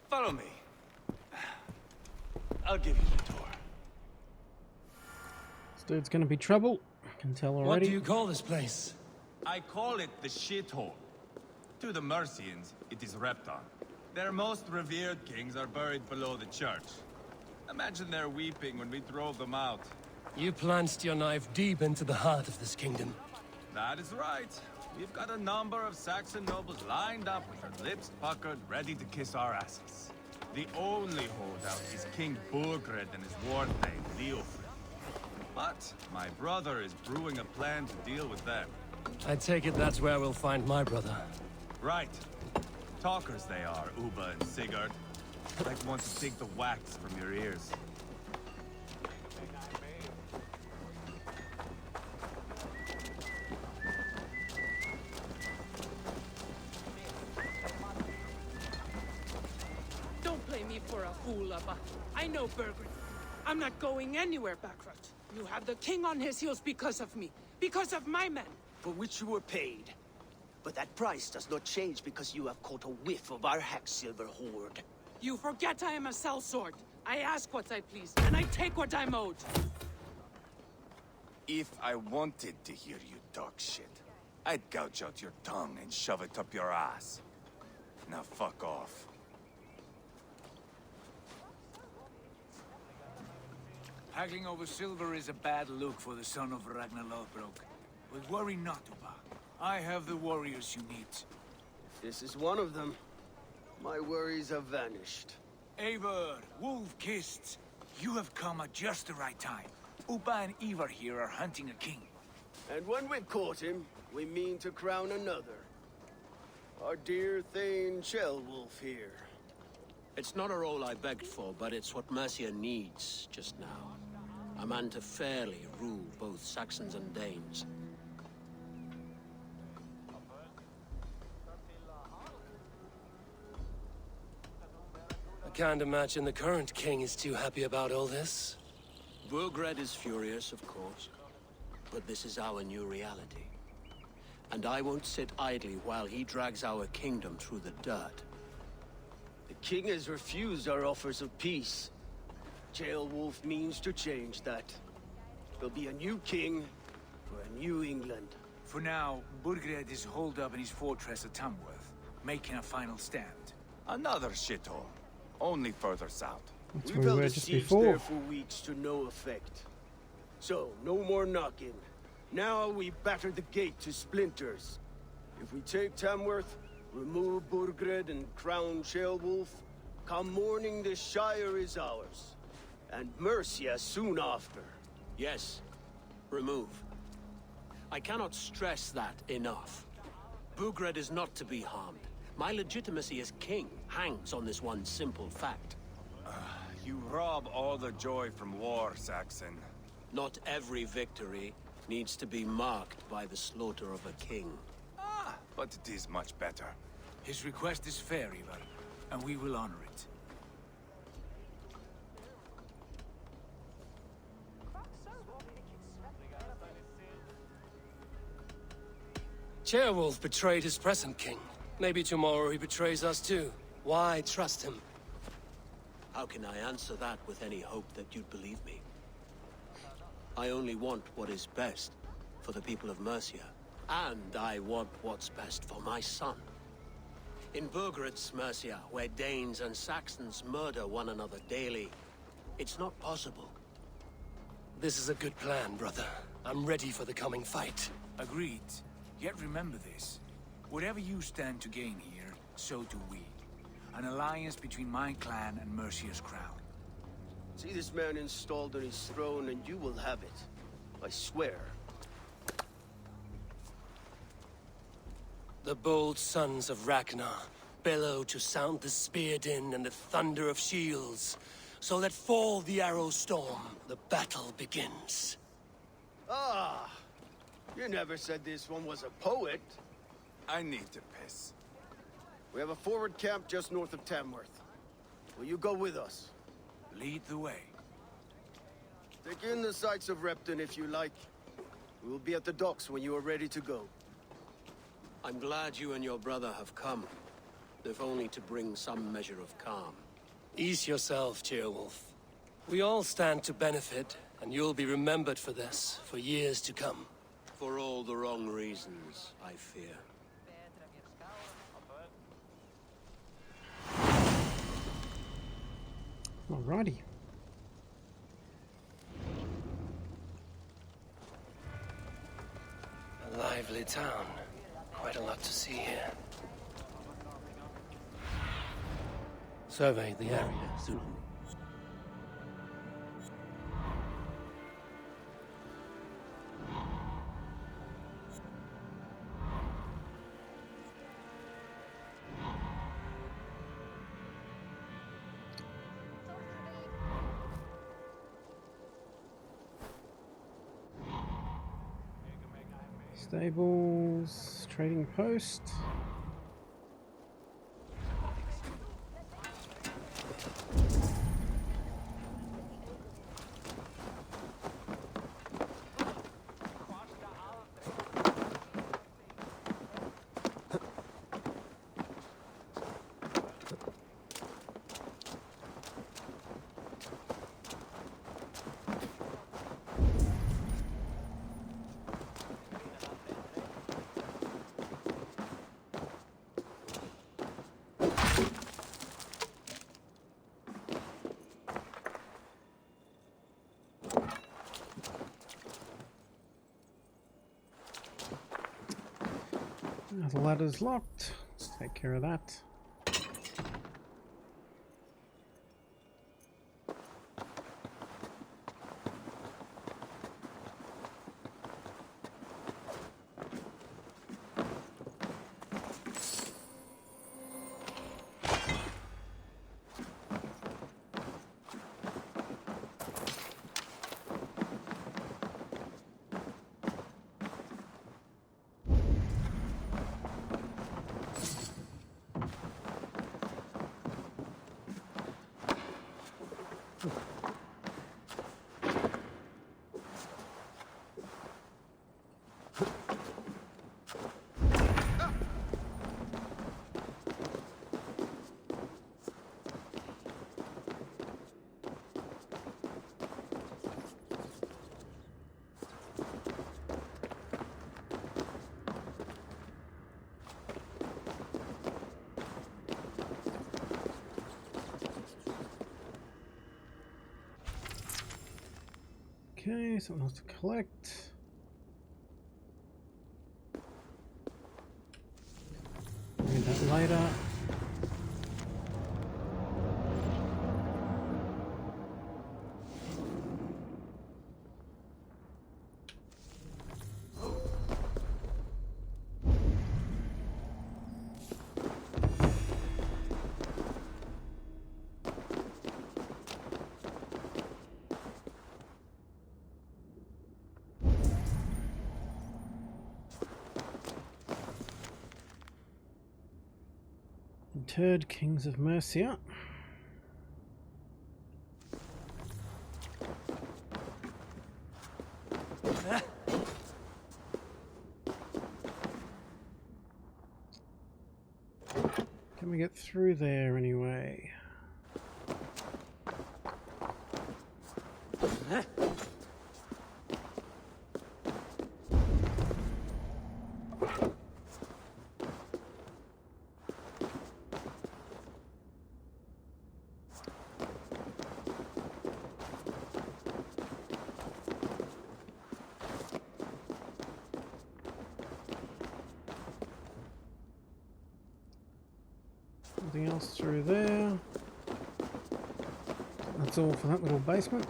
Follow me. I'll give you the door. This dude's gonna be trouble. I can tell already. What do you call this place? I call it the shithole. To the Mercians, it is Repton. Their most revered kings are buried below the church. Imagine their weeping when we drove them out. You plunged your knife deep into the heart of this kingdom. That is right. We've got a number of Saxon nobles lined up with their lips puckered, ready to kiss our asses. The only holdout is King Burgred and his warthane, Leofrid. But my brother is brewing a plan to deal with them. I take it that's where we'll find my brother. Right. Talkers they are, Uba and Sigurd. Like want to take the wax from your ears. Don't play me for a fool, Abba. I know Burgred. I'm not going anywhere bankrupt. You have the king on his heels because of me. Because of my men. For which you were paid. But that price does not change because you have caught a whiff of our Hacksilver hoard. You forget I am a sellsword. I ask what I please, and I take what I'm owed. If I wanted to hear you talk shit, I'd gouge out your tongue and shove it up your ass. Now fuck off. Haggling over silver is a bad look for the son of Ragnar Lothbrok. But worry not, Uba. I have the warriors you need. This is one of them. My worries have vanished. Eivor, Wolf-Kissed, you have come at just the right time. Uba and Ivar here are hunting a king. And when we've caught him, we mean to crown another. Our dear Thane Shellwolf here. It's not a role I begged for, but it's what Mercia needs just now. A man to fairly rule both Saxons and Danes. I can't imagine the current king is too happy about all this. Burgred is furious, of course. But this is our new reality. And I won't sit idly while he drags our kingdom through the dirt. The king has refused our offers of peace. Jailwolf means to change that. There'll be a new king for a new England. For now, Burgred is holed up in his fortress at Tamworth, making a final stand. Another shithole. Only further south. That's We where we built were a just siege before. there for weeks to no effect. So, no more knocking. Now we batter the gate to splinters. If we take Tamworth, remove Burgred and crown Shellwolf, come morning the Shire is ours. And Mercia soon after. Yes, remove. I cannot stress that enough. Burgred is not to be harmed. My legitimacy as king hangs on this one simple fact. You rob all the joy from war, Saxon. Not every victory needs to be marked by the slaughter of a king. But it is much better. His request is fair, Ivar, and we will honor it. Chairwolf betrayed his present king. Maybe tomorrow he betrays us too. Why trust him? How can I answer that with any hope that you'd believe me? I only want what is best for the people of Mercia. And I want what's best for my son. In Burgred's Mercia, where Danes and Saxons murder one another daily, it's not possible. This is a good plan, brother. I'm ready for the coming fight. Agreed. Yet remember this. Whatever you stand to gain here, so do we. An alliance between my clan and Mercia's crown. See this man installed on his throne and you will have it. I swear. The bold sons of Ragnar bellow to sound the spear din and the thunder of shields. So let fall the arrow storm. The battle begins. Ah! You never said this one was a poet. I need to piss. We have a forward camp just north of Tamworth. Will you go with us? Lead the way. Take in the sights of Repton if you like. We'll be at the docks when you are ready to go. I'm glad you and your brother have come, if only to bring some measure of calm. Ease yourself, Cheerwolf. We all stand to benefit, and you'll be remembered for this for years to come. For all the wrong reasons, I fear. Alrighty. A lively town. Quite a lot to see here. Survey the area, Zulu. Stables, trading post. The ladder's locked. Let's take care of that. Okay, something else to collect. Read that later. Interred Kings of Mercia. Can we get through there anyway? Nothing else through there. That's all for that little basement.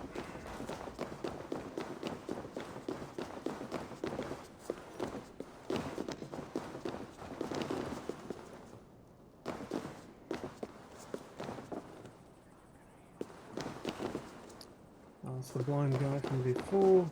That's the blind guy from before.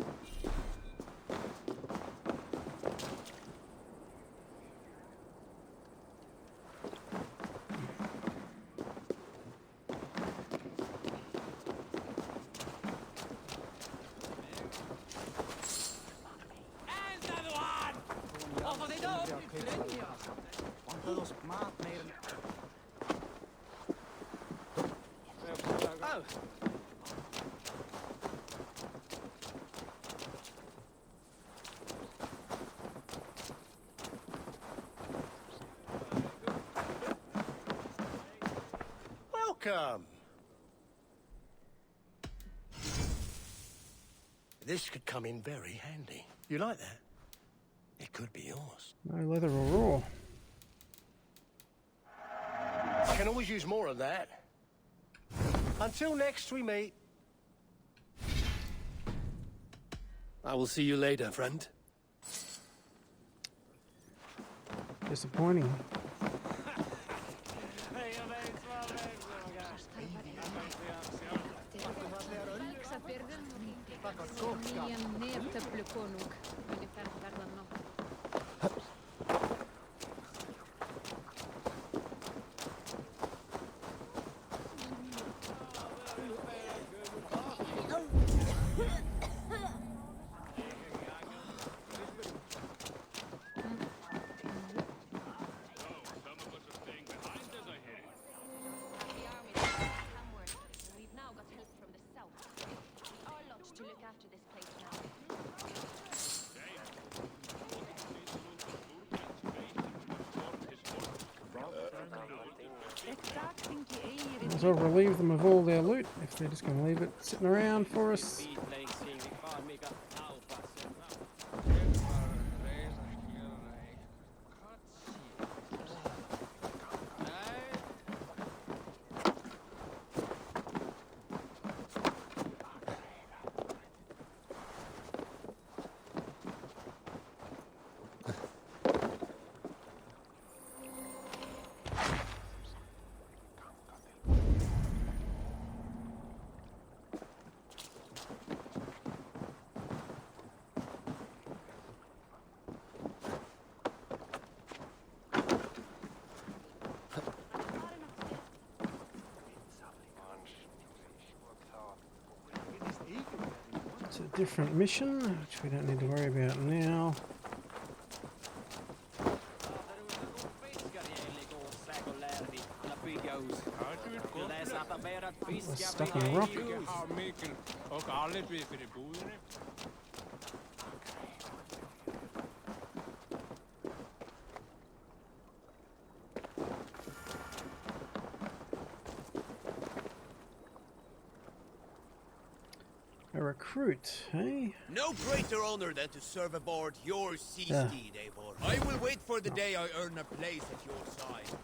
Oh. Welcome. This could come in very handy. You like that? It could be yours. No leather or raw. I can always use more of that. Until next we meet. I will see you later, friend. Disappointing. Might as well relieve them of all their loot if they're just going to leave it sitting around for us. It's a different mission, which we don't need to worry about now. We're stuck in a rock. A recruit, eh? No greater honor than to serve aboard your sea steed, Eivor. I will wait for the day I earn a place at your side.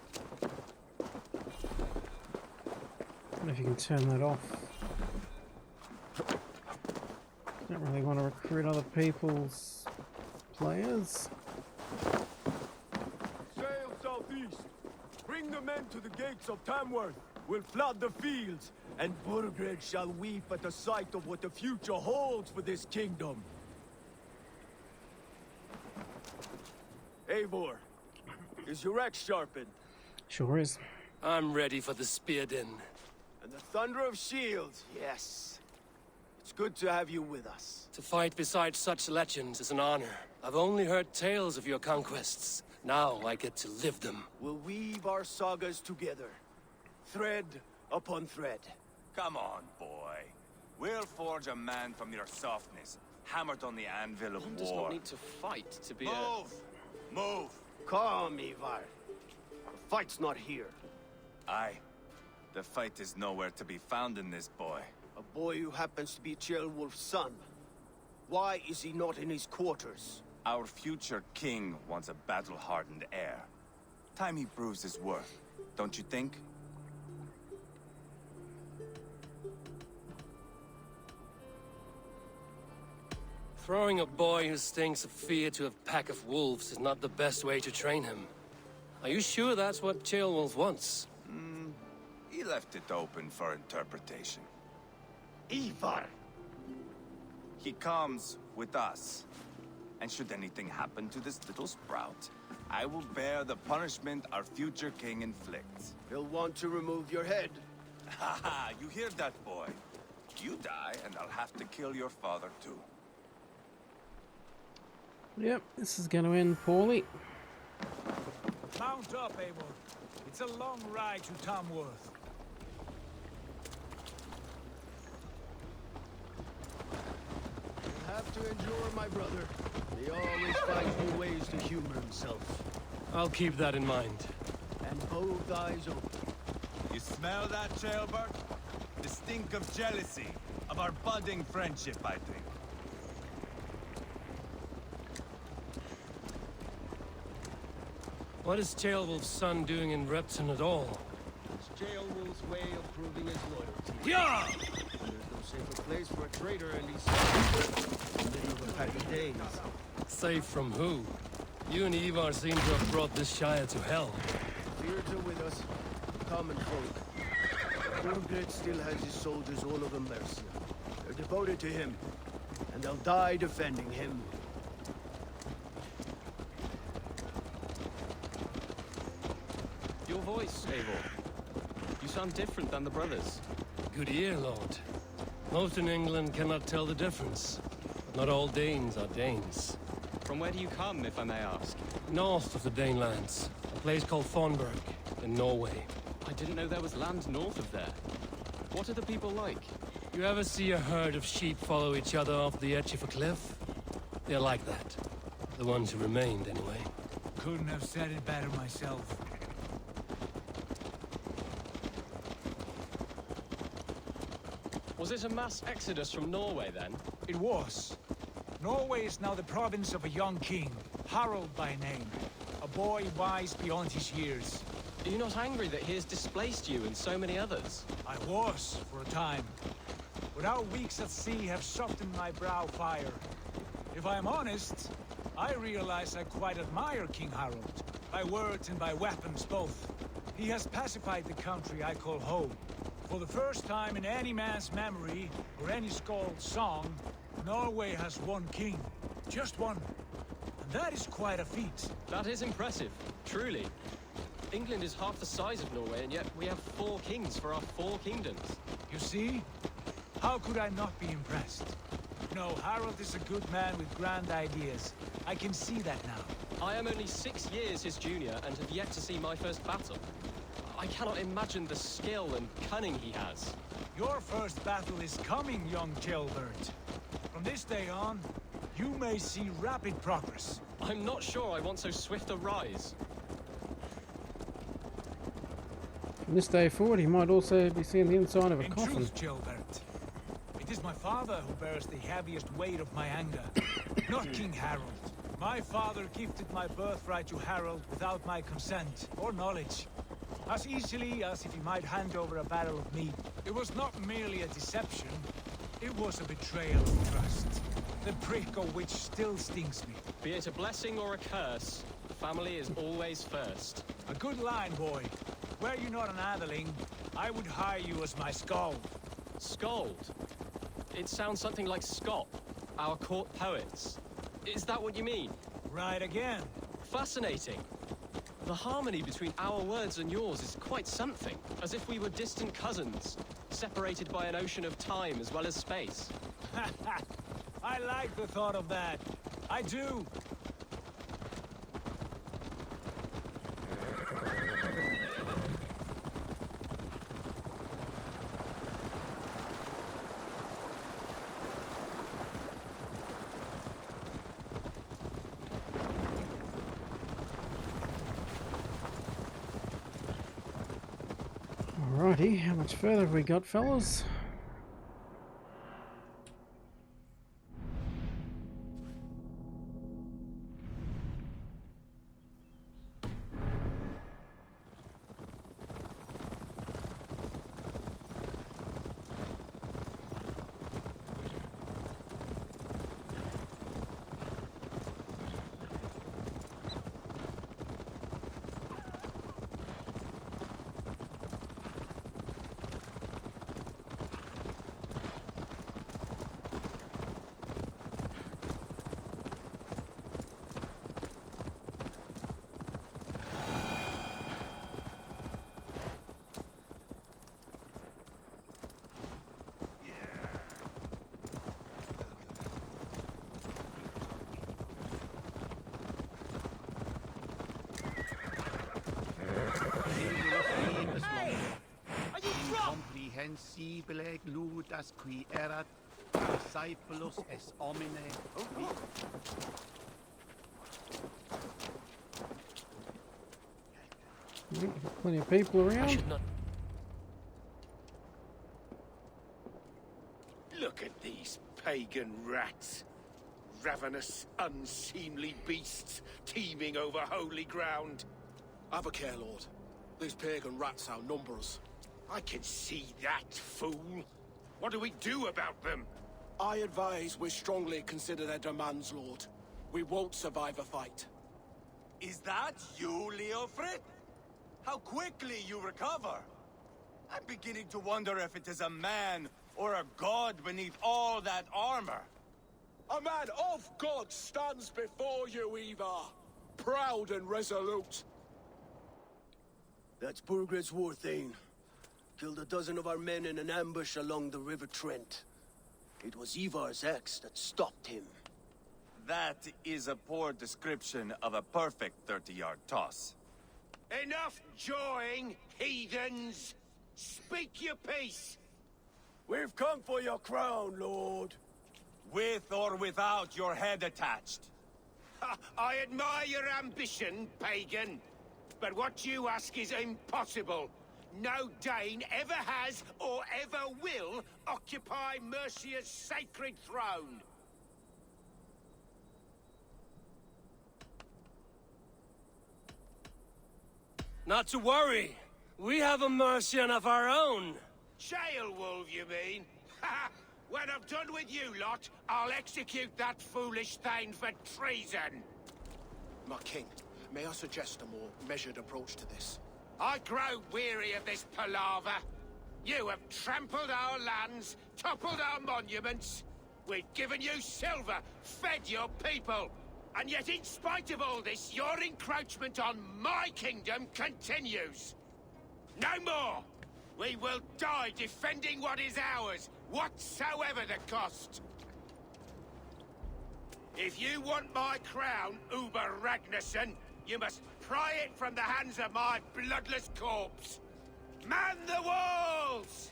I don't know if you can turn that off. Don't really want to recruit other people's players. Sail southeast. Bring the men to the gates of Tamworth. We'll flood the fields, and Burgred shall weep at the sight of what the future holds for this kingdom. Eivor, is your axe sharpened? Sure is. I'm ready for the spear din. And the thunder of shields, yes. It's good to have you with us. To fight beside such legends is an honor. I've only heard tales of your conquests. Now I get to live them. We'll weave our sagas together. Thread upon thread. Come on, boy. We'll forge a man from your softness, hammered on the anvil of One war. does not need to fight to be Move! Move! Calm, Ivar. The fight's not here. Aye. The fight is nowhere to be found in this boy. A boy who happens to be Ceolwulf's son. Why is he not in his quarters? Our future king wants a battle-hardened heir. Time he proves his worth, don't you think? Throwing a boy who stinks of fear to a pack of wolves is not the best way to train him. Are you sure that's what Ceolwulf wants? He left it open for interpretation. Ivar! He comes with us. And should anything happen to this little sprout, I will bear the punishment our future king inflicts. He'll want to remove your head. Ha ha! You hear that, boy? You die, and I'll have to kill your father, too. Yep, this is going to end poorly. Mount up, Eivor. It's a long ride to Tamworth. You'll have to endure, my brother. He always finds new ways to humor himself. I'll keep that in mind. And both eyes open. You smell that, Jailbird? The stink of jealousy, of our budding friendship, I think. What is Ceolwulf's son doing in Repton at all? It's Ceolwulf's way of proving his loyalty. Yeah! And there's no safer place for a traitor in these in the middle of a pack of days. Safe from who? You and Ivar seem to have brought this Shire to hell. Beards are with us, common folk. Burgred still has his soldiers all over Mercia. They're devoted to him, and they'll die defending him. Your voice, Eivor. You sound different than the brothers. Good ear, Lord. Most in England cannot tell the difference. But not all Danes are Danes. From where do you come, if I may ask? North of the Danelands. A place called Thornburg, in Norway. I didn't know there was land north of there. What are the people like? You ever see a herd of sheep follow each other off the edge of a cliff? They're like that. The ones who remained, anyway. Couldn't have said it better myself. Was it a mass exodus from Norway, then? It was. Norway is now the province of a young king, Harald by name. A boy wise beyond his years. Are you not angry that he has displaced you and so many others? I was, for a time. But our weeks at sea have softened my brow fire. If I am honest, I realize I quite admire King Harald. By words and by weapons both. He has pacified the country I call home. For the first time in any man's memory, or any skald's song, Norway has one king. Just one. And that is quite a feat. That is impressive, truly. England is half the size of Norway, and yet we have 4 kings for our 4 kingdoms. You see? How could I not be impressed? No, Harald is a good man with grand ideas. I can see that now. I am only 6 years his junior, and have yet to see my first battle. I cannot imagine the skill and cunning he has. Your first battle is coming, young Jailbird. From this day on, you may see rapid progress. I'm not sure I want so swift a rise. From this day forward, he might also be seeing the inside of a coffin. In truth, Jailbird, it is my father who bears the heaviest weight of my anger, not King Harald. My father gifted my birthright to Harald without my consent or knowledge. As easily as if he might hand over a barrel of meat. It was not merely a deception, it was a betrayal of trust. The prick of which still stings me. Be it a blessing or a curse, family is always first. A good line, boy. Were you not an atheling, I would hire you as my skald. Skald? It sounds something like Scott, our court poets. Is that what you mean? Right again. Fascinating. The harmony between our words and yours is quite something. As if we were distant cousins, separated by an ocean of time as well as space. I like the thought of that. I do. Alrighty, how much further have we got, fellas? incomprehensibile gludas qui erat discipulus es homine. Plenty of people around. Look at these pagan rats. Ravenous, unseemly beasts teeming over holy ground. Have a care, Lord. These pagan rats outnumber us. I can see that, fool. What do we do about them? I advise we strongly consider their demands, Lord. We won't survive a fight. Is that you, Leofrid? How quickly you recover! I'm beginning to wonder if it is a man or a god beneath all that armor. A man of God stands before you, Ivar. Proud and resolute. That's Burgred's war thane. Killed a dozen of our men in an ambush along the River Trent. It was Ivar's axe that stopped him. That is a poor description of a perfect 30-yard toss. Enough jawing, heathens! Speak your peace! We've come for your crown, Lord. With or without your head attached. I admire your ambition, pagan. But what you ask is impossible. No Dane ever has or ever will occupy Mercia's sacred throne. Not to worry. We have a Mercian of our own. Jailwolf, you mean? When I'm done with you lot, I'll execute that foolish thing for treason. My king, may I suggest a more measured approach to this? I grow weary of this palaver. You have trampled our lands, toppled our monuments. We've given you silver, fed your people. And yet, in spite of all this, your encroachment on my kingdom continues. No more! We will die defending what is ours, whatsoever the cost. If you want my crown, Uber Ragnarsson, you must pry it from the hands of my bloodless corpse. Man the walls!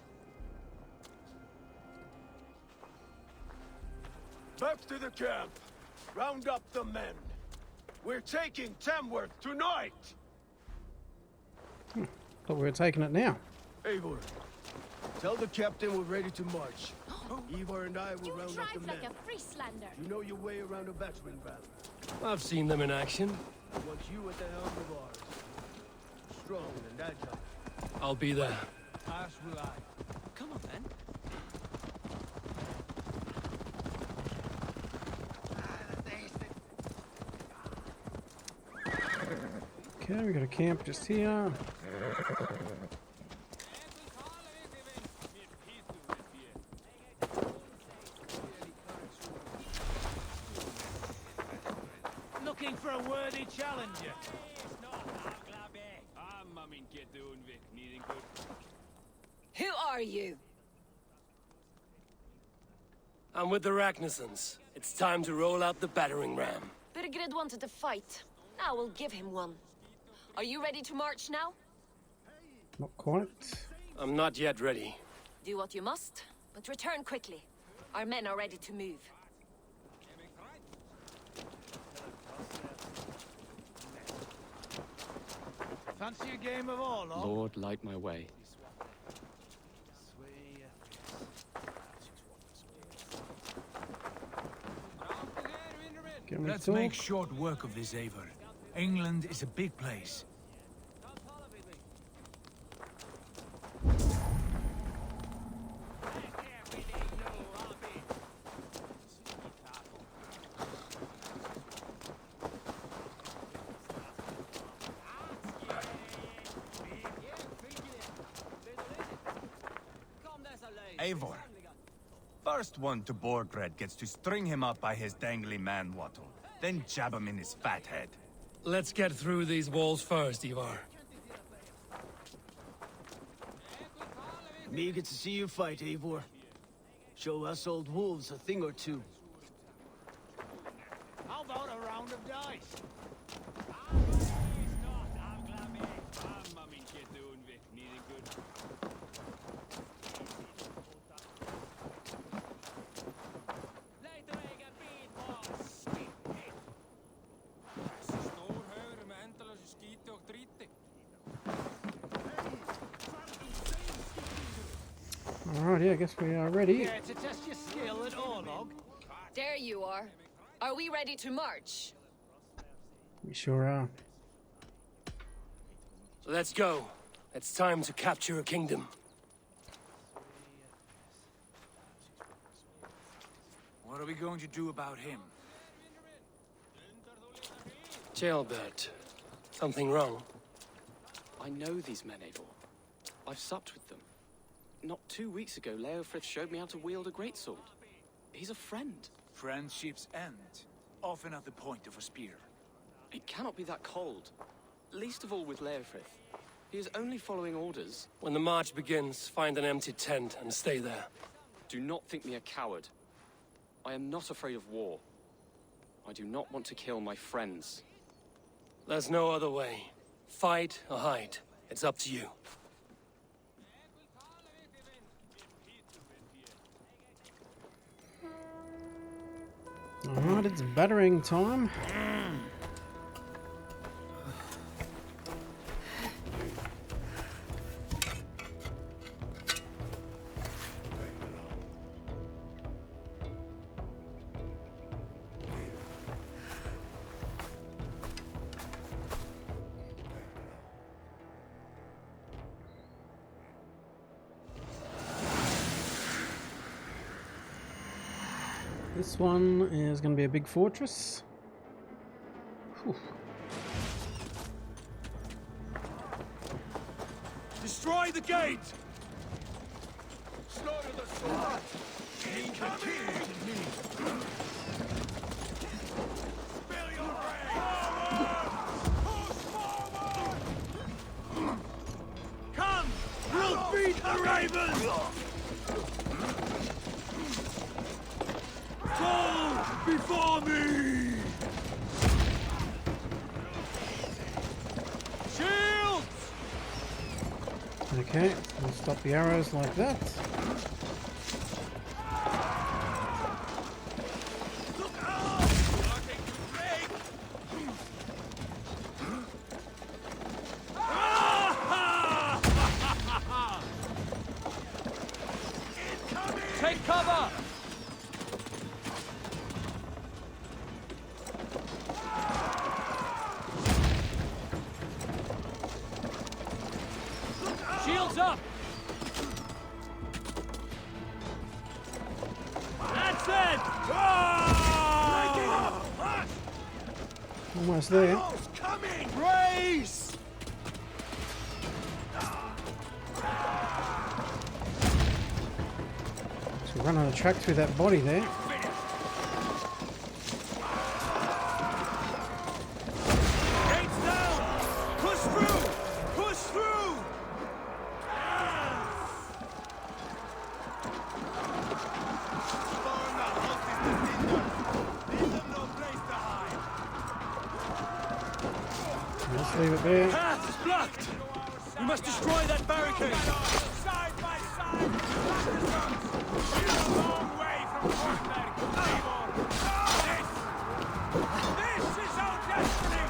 Back to the camp. Round up the men. We're taking Tamworth tonight! Thought we were taking it now. Eivor, tell the captain we're ready to march. Eivor and I will round up the men. Like a Frieslander. You know your way around a battering ram. I've seen them in action. I want you at the helm of ours. Strong and agile. I'll be there. As will I. Come on, then. Okay, we got a camp just here. Looking for a worthy challenger. Who are you? I'm with the Ragnarsons. It's time to roll out the battering ram. Birgred wanted to fight. Now we'll give him one. Are you ready to march now? Not quite. I'm not yet ready. Do what you must, but return quickly. Our men are ready to move. Fancy a game of all, Lord? Lord, light my way. Let's make short work of this, Eivor. England is a big place. Eivor. First one to Borgred gets to string him up by his dangly man-wattle, then jab him in his fat head. Let's get through these walls first, Ivar. Me get to see you fight, Eivor. Show us old wolves a thing or two. How about a round of dice? Alrighty, I guess we are ready. Here to test your skill at Orlog. There you are. Are we ready to march? We sure are. Let's go. It's time to capture a kingdom. What are we going to do about him? Jailbird. Something wrong? I know these men, Eivor. I've supped with them. Not 2 weeks ago, Leofrith showed me how to wield a greatsword. He's a friend. Friendships end, often at the point of a spear. It cannot be that cold. Least of all with Leofrith. He is only following orders. When the march begins, find an empty tent and stay there. Do not think me a coward. I am not afraid of war. I do not want to kill my friends. There's no other way. Fight or hide. It's up to you. Alright, it's battering time. This one is going to be a big fortress. Whew. Destroy the gate! Slaughter the sword! Incoming! Spill your brains! Push forward! Come! We'll beat the ravens! Fall before me! Shields! Okay, we'll stop the arrows like that. Take cover! Shields up! That's it! Almost there. Coming! Brace! So run on a track through that body there. Gates down! Push through! Push through! Let's leave it there. Path is blocked! We must destroy that barricade! Side by side! We're a long way from Kornberg, Eivor! This is our destiny!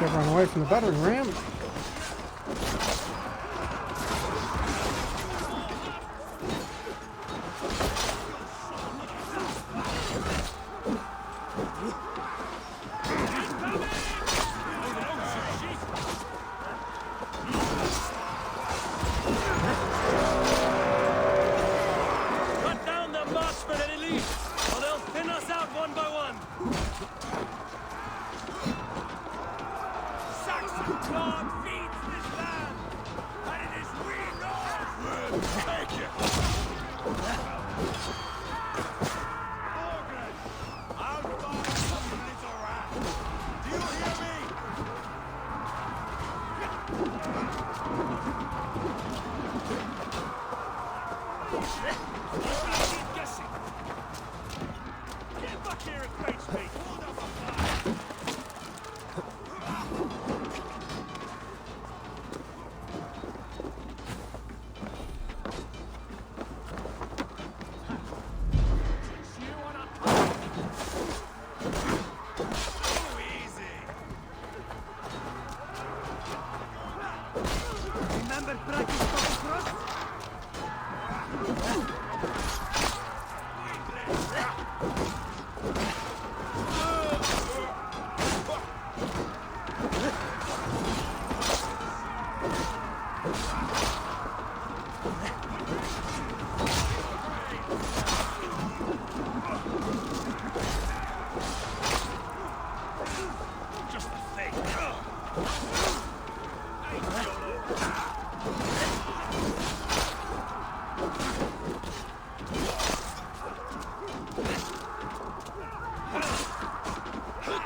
everyone away from the battering ram. Cut down the marksmen and elite, or they'll thin us out one by one. Saxon blood feeds this land, and it is we North will take it. Morgan, I'll find some little rat. Do you hear me? Keep guessing. Get back here and face me. Hold up a fire. Remember practice for cross? Just a thing.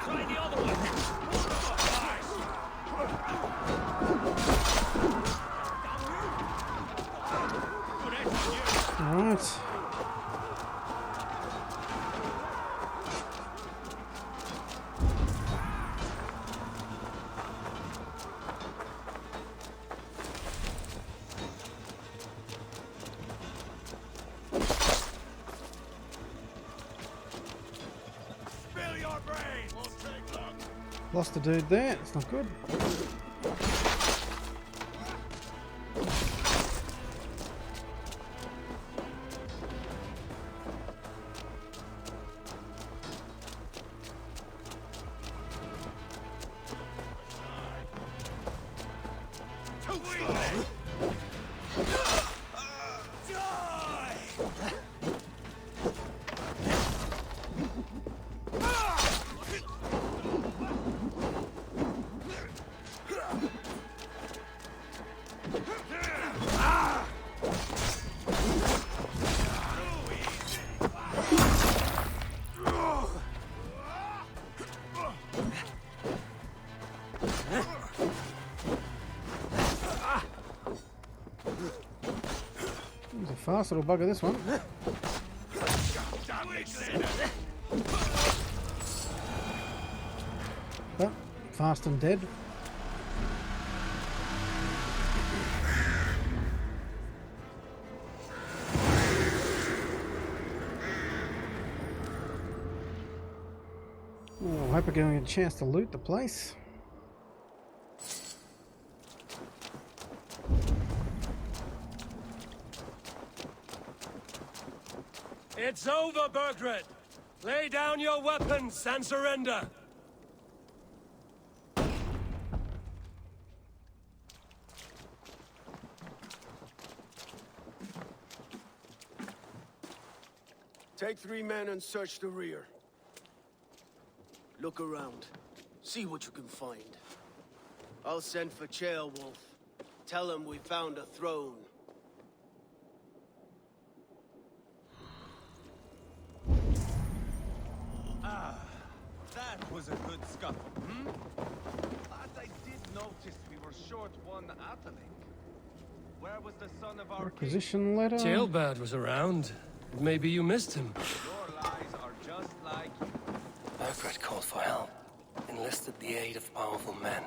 Try the other one. Alright. Spill your brains. Won't take long. Lost a dude there. It's not good. Too slow. Die! He's a fast little bugger, this one. But fast and dead. Oh, I hope we're getting a chance to loot the place. It's over, Burgred. Lay down your weapons and surrender. Take 3 men and search the rear. Look around. See what you can find. I'll send for Ceolwulf. Tell him we found a throne. Ah, that was a good scuffle, hmm? But I did notice we were short one Atheling. Where was the son of our Requisition letter. Ceolbad was around. Maybe you missed him. Your lies are just like you. Burgred called for help. Enlisted the aid of powerful men.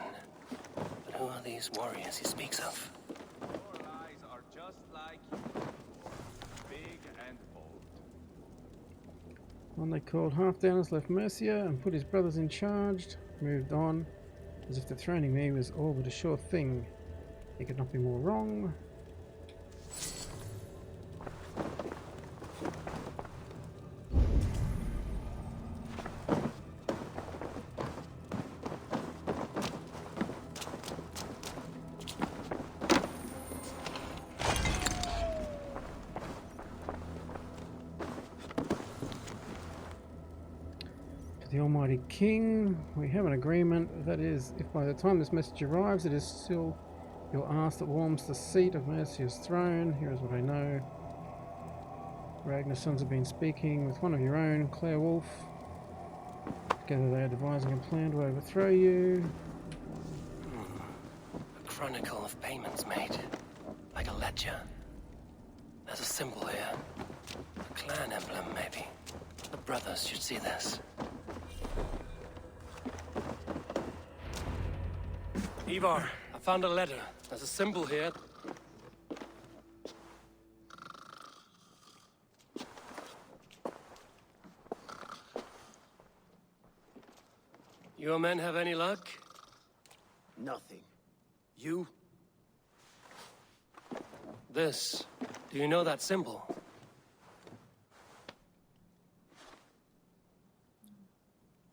But who are these warriors he speaks of? Your lies are just like you. Big and bold. One they called Halfdowners left Mercia and put his brothers in charge. Moved on. As if dethroning me was all but a sure thing. He could not be more wrong. The Almighty King, we have an agreement. That is, if by the time this message arrives it is still your ass that warms the seat of Mercia's throne, here is what I know. Ragnarsons have been speaking with one of your own, Claire Wolf. Together they are devising a plan to overthrow you. A chronicle of payments made, like a ledger. There's a symbol here. A clan emblem, maybe. The brothers should see this. Ivar, I found a letter. There's a symbol here. Your men have any luck? Nothing. You? This. Do you know that symbol?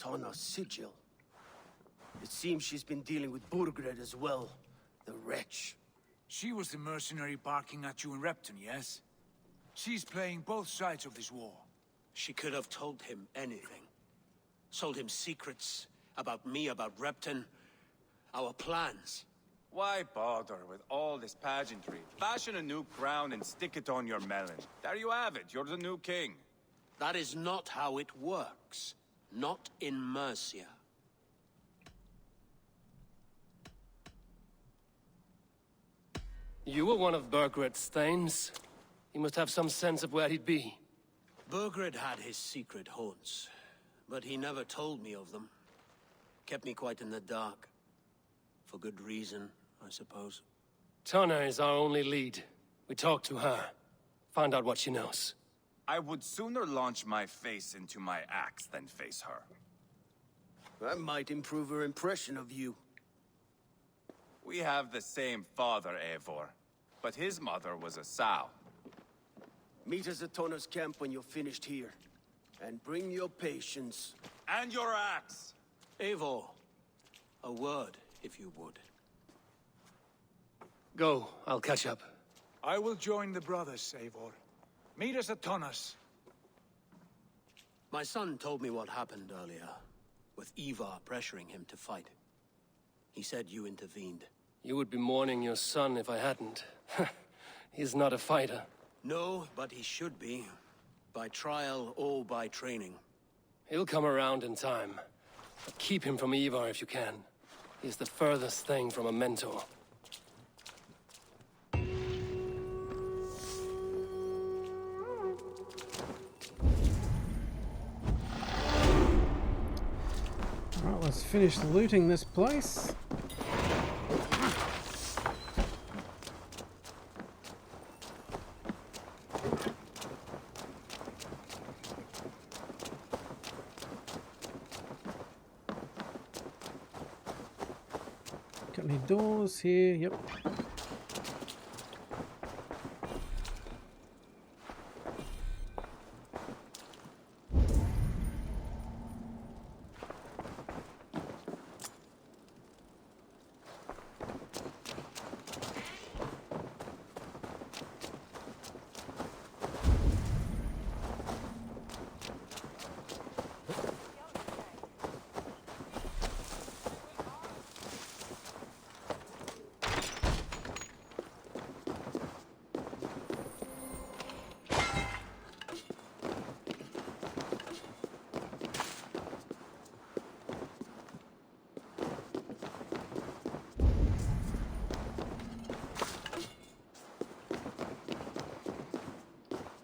Tana's sigil. It seems she's been dealing with Burgred as well. The wretch. She was the mercenary barking at you in Repton, yes? She's playing both sides of this war. She could have told him anything. Sold him secrets about me, about Repton, our plans. Why bother with all this pageantry? Fashion a new crown and stick it on your melon. There you have it, you're the new king. That is not how it works. Not in Mercia. You were one of Burgred's thanes. He must have some sense of where he'd be. Burgred had his secret haunts, but he never told me of them. Kept me quite in the dark. For good reason, I suppose. Tana is our only lead. We talked to her. Find out what she knows. I would sooner launch my face into my axe than face her. That might improve her impression of you. We have the same father, Eivor, but his mother was a sow. Meet us at Tana's camp when you're finished here. And bring your patience. And your axe! Eivor, a word, if you would. Go, I'll catch up. I will join the brothers, Eivor. Meet us at Tana's. My son told me what happened earlier, with Ivar pressuring him to fight. He said you intervened. You would be mourning your son if I hadn't. He's not a fighter. No, but he should be. By trial or by training. He'll come around in time. But keep him from Ivar if you can. He's the furthest thing from a mentor. Alright, let's finish looting this place. Got any doors here? Yep.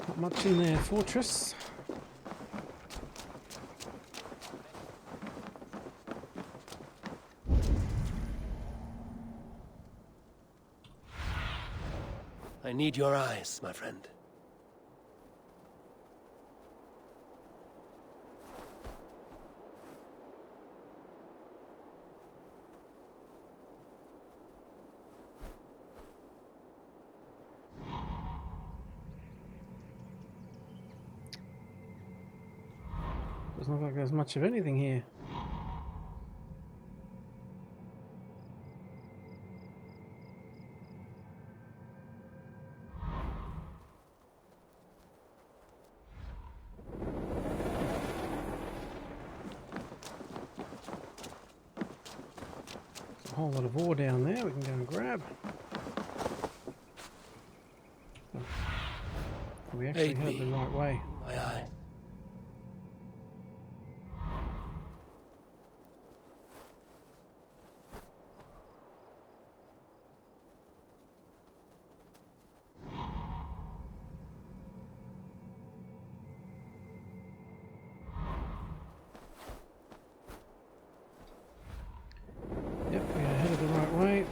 Not much in their fortress. I need your eyes, my friend. Doesn't look like there's much of anything here. There's a whole lot of ore down there we can go and grab. We actually head the right way. Aye, aye. Yep, we are headed the right way.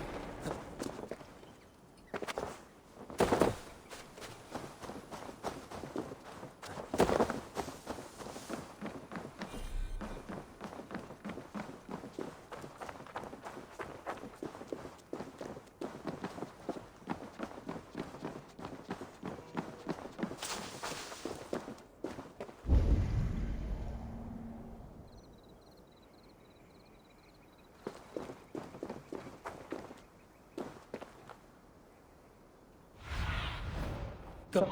Go.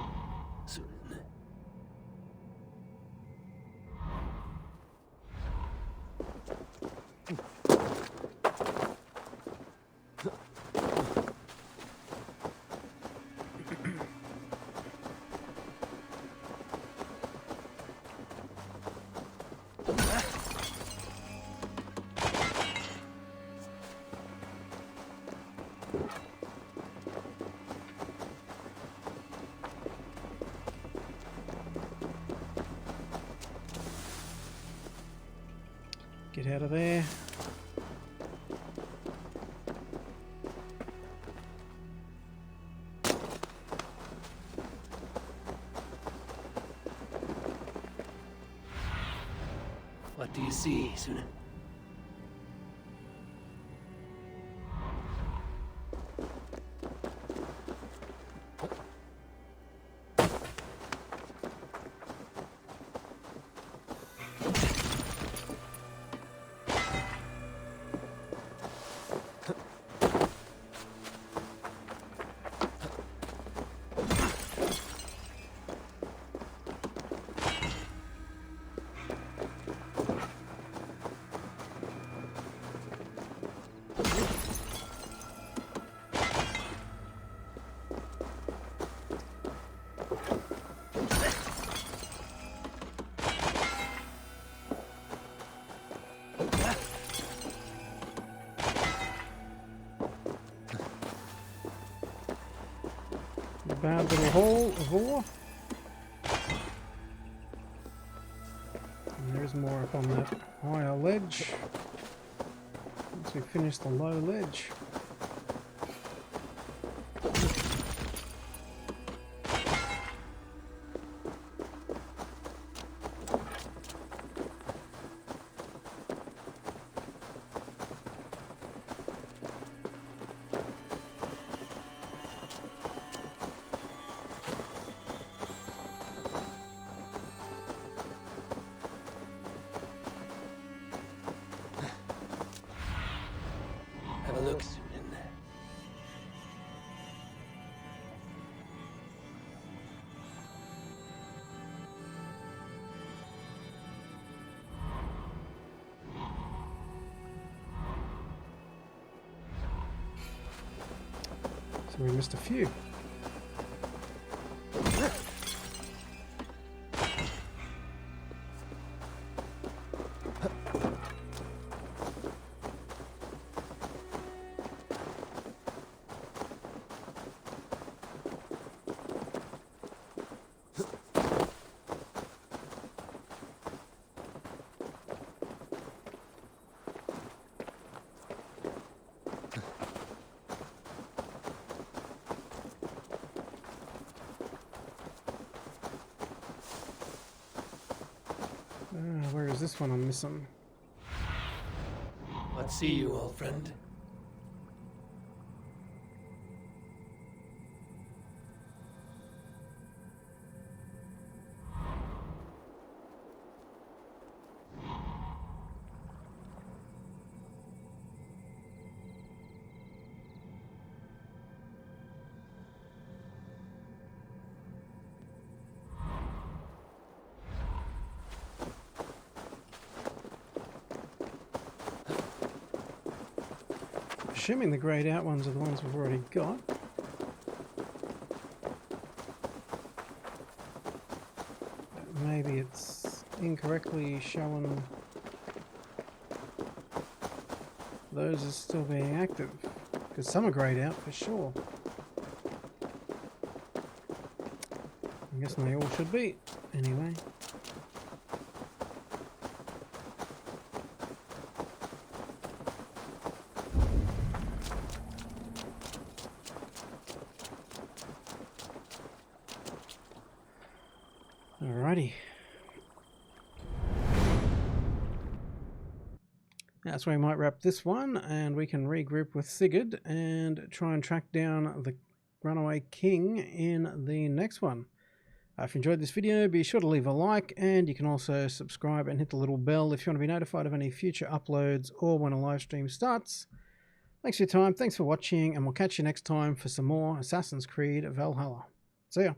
Get out of there. What do you see, Sunan? A bad little hole of ore. And there's more up on that higher ledge. Once we finish the low ledge. Have a look, Sunan. So we missed a few. Where is this one I'm missing? What see you, old friend? Assuming the greyed out ones are the ones we've already got. Maybe it's incorrectly showing those as still being active, because some are greyed out for sure. I guess they all should be, anyway. Alrighty. That's where we might wrap this one, and we can regroup with Sigurd and try and track down the runaway king in the next one. If you enjoyed this video, be sure to leave a like, and you can also subscribe and hit the little bell if you want to be notified of any future uploads or when a live stream starts. Thanks for your time, thanks for watching, and we'll catch you next time for some more Assassin's Creed Valhalla. See ya.